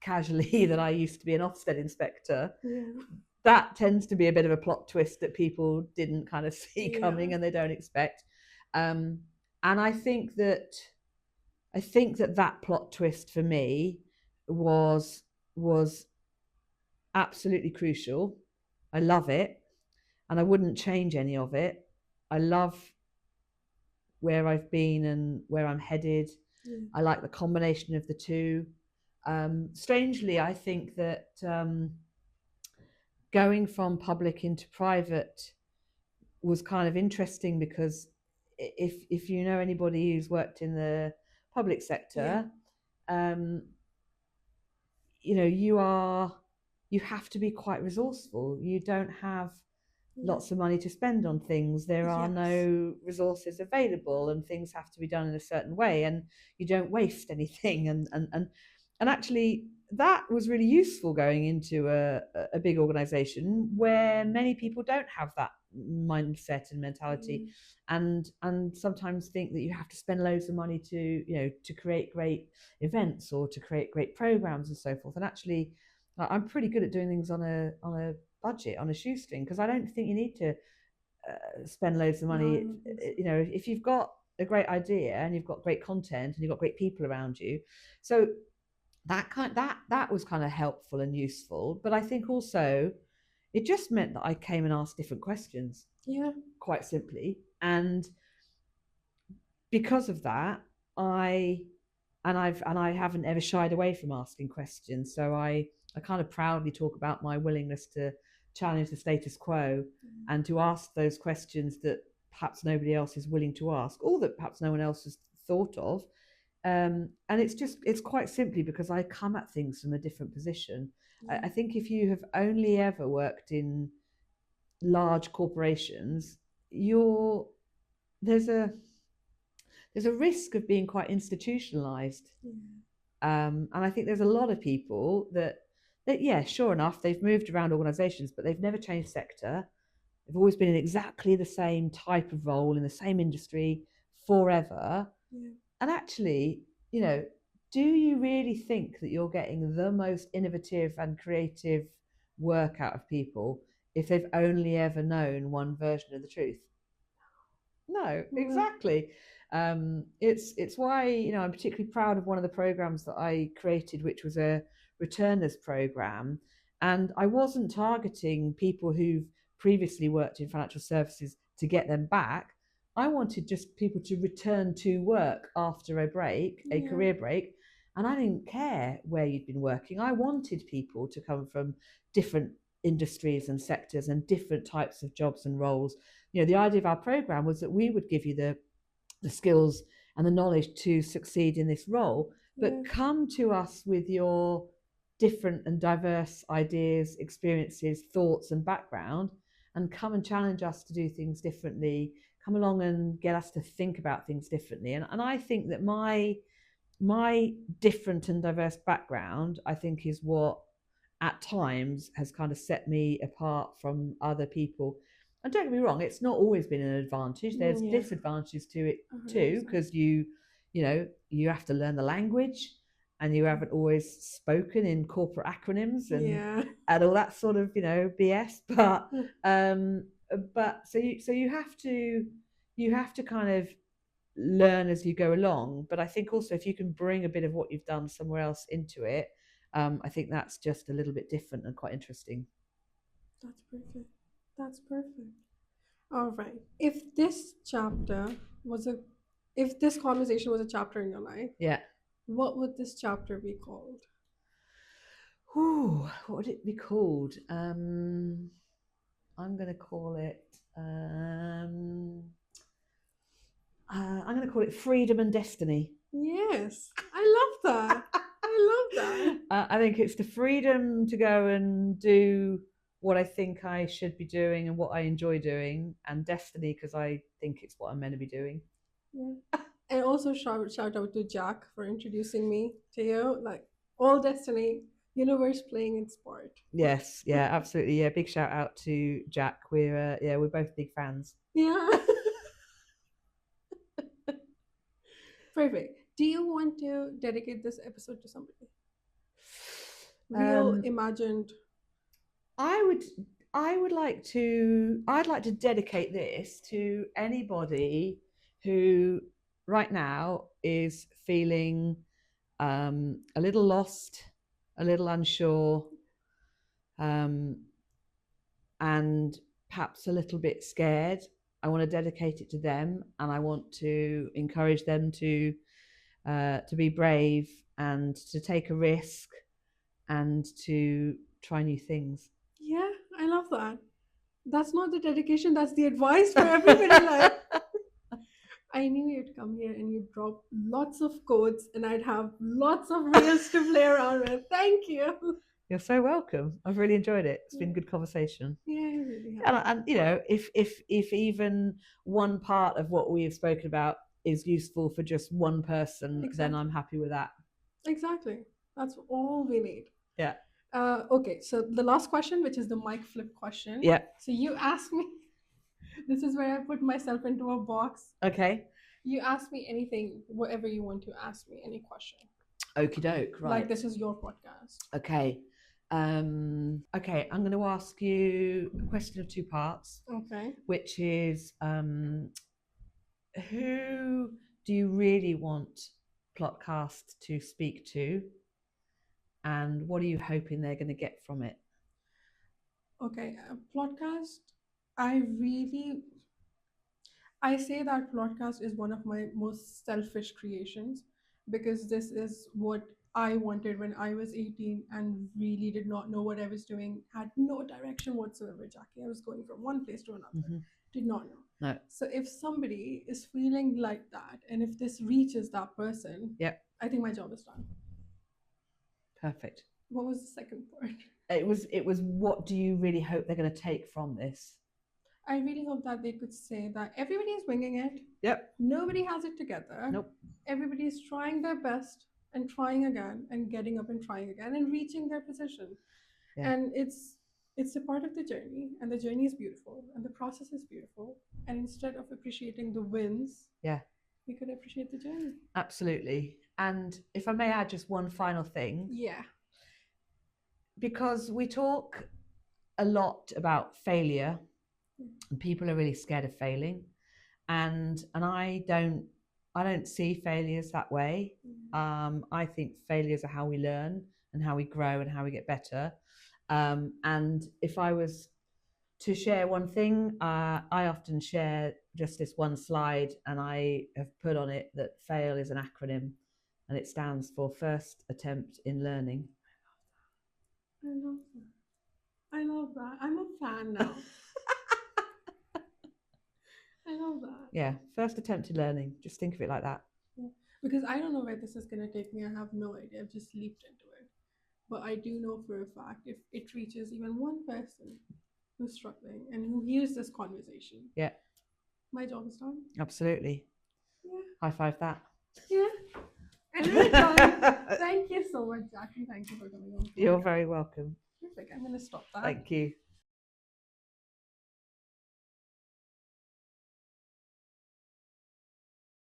casually that I used to be an Ofsted inspector, that tends to be a bit of a plot twist that people didn't kind of see coming and they don't expect. And I think that plot twist for me was absolutely crucial. I love it, and I wouldn't change any of it. I love where I've been and where I'm headed. I like the combination of the two. Strangely, I think that going from public into private was kind of interesting, because if you know anybody who's worked in the public sector, you have to be quite resourceful. You don't have lots of money to spend on things. There are no resources available, and things have to be done in a certain way, and you don't waste anything. And actually, that was really useful going into a big organization where many people don't have that mindset and mentality, and sometimes think that you have to spend loads of money to create great events or to create great programs and so forth. And actually, I'm pretty good at doing things on a budget, on a shoestring, because I don't think you need to spend loads of money. If you've got a great idea and you've got great content and you've got great people around you, so that was kind of helpful and useful. But I think also it just meant that I came and asked different questions. Quite simply. And because of that, I haven't ever shied away from asking questions. So I kind of proudly talk about my willingness to challenge the status quo and to ask those questions that perhaps nobody else is willing to ask, or that perhaps no one else has thought of. And it's quite simply because I come at things from a different position. I think if you have only ever worked in large corporations, there's a risk of being quite institutionalized. And I think there's a lot of people that yeah, sure enough, they've moved around organizations, but they've never changed sector. They've always been in exactly the same type of role in the same industry forever. And actually, do you really think that you're getting the most innovative and creative work out of people if they've only ever known one version of the truth? No, exactly. It's why I'm particularly proud of one of the programs that I created, which was a returners program, and I wasn't targeting people who've previously worked in financial services to get them back. I wanted just people to return to work after a break, a career break, and I didn't care where you'd been working. I wanted people to come from different industries and sectors and different types of jobs and roles. The idea of our program was that we would give you the skills and the knowledge to succeed in this role, but come to us with your different and diverse ideas, experiences, thoughts, and background, and come and challenge us to do things differently. Come along and get us to think about things differently. And I think that my different and diverse background, I think, is what at times has kind of set me apart from other people. And don't get me wrong, it's not always been an advantage. There's disadvantages to it too, because you have to learn the language, and you haven't always spoken in corporate acronyms and all that sort of BS. But so you have to kind of learn as you go along. But I think also if you can bring a bit of what you've done somewhere else into it, I think that's just a little bit different and quite interesting. That's perfect. All right. If this conversation was a chapter in your life, what would this chapter be called? Ooh, what would it be called? I'm going to call it. I'm going to call it Freedom and Destiny. Yes, I love that. I love that. I think it's the freedom to go and do what I think I should be doing and what I enjoy doing, and destiny because I think it's what I'm meant to be doing. And also shout out to Jack for introducing me to you. Like, all destiny, universe playing its part. Yes, yeah, absolutely. Yeah, big shout out to Jack. We're both big fans. Yeah. Perfect. Do you want to dedicate this episode to somebody? Real imagined. I'd like to dedicate this to anybody who right now is feeling a little lost, a little unsure, and perhaps a little bit scared. I want to dedicate it to them, and I want to encourage them to be brave and to take a risk and to try new things. Yeah, I love that. That's not the dedication, that's the advice for everybody. Like, I knew you'd come here and you'd drop lots of quotes, and I'd have lots of reels to play around with. Thank you. You're so welcome. I've really enjoyed it. It's been good conversation. Yeah, it really has. And if even one part of what we have spoken about is useful for just one person, then I'm happy with that. Exactly. That's all we need. Yeah. Okay, so the last question, which is the mic flip question. Yeah. So you asked me, this is where I put myself into a box. Okay. You ask me anything, whatever you want to ask me, any question. Okie doke, right. Like, this is your podcast. Okay. Okay, I'm going to ask you a question of two parts. Okay. Which is, who do you really want PlotCast to speak to, and what are you hoping they're going to get from it? Okay, PlotCast, I I say that PlotCast is one of my most selfish creations because this is what I wanted when I was 18 and really did not know what I was doing, had no direction whatsoever, Jackie. I was going from one place to another, did not know. No. So if somebody is feeling like that and if this reaches that person, Yep. I think my job is done. Perfect. What was the second part? It was what do you really hope they're going to take from this? I really hope that they could say that everybody is winging it. Yep. Nobody has it together. Nope. Everybody is trying their best and trying again and getting up and trying again and reaching their position. Yeah. And it's a part of the journey, and the journey is beautiful and the process is beautiful. And instead of appreciating the wins, yeah, we could appreciate the journey. Absolutely. And if I may add just one final thing. Yeah. Because we talk a lot about failure, and people are really scared of failing, and I don't see failures that way. I think failures are how we learn and how we grow and how we get better. And if I was to share one thing, I often share just this one slide, and I have put on it that FAIL is an acronym, and it stands for First Attempt in Learning. I love that. I love that. I'm a fan now. I love that. Yeah, first attempt in learning. Just think of it like that. Yeah. Because I don't know where this is going to take me. I have no idea. I've just leaped into it. But I do know for a fact if it reaches even one person who's struggling and who hears this conversation, yeah, my job is done. Absolutely. Yeah. High five that. Yeah. And we're done. Thank you so much, Jackie. Thank you for coming on. You're very welcome. Perfect. I'm going to stop that. Thank you.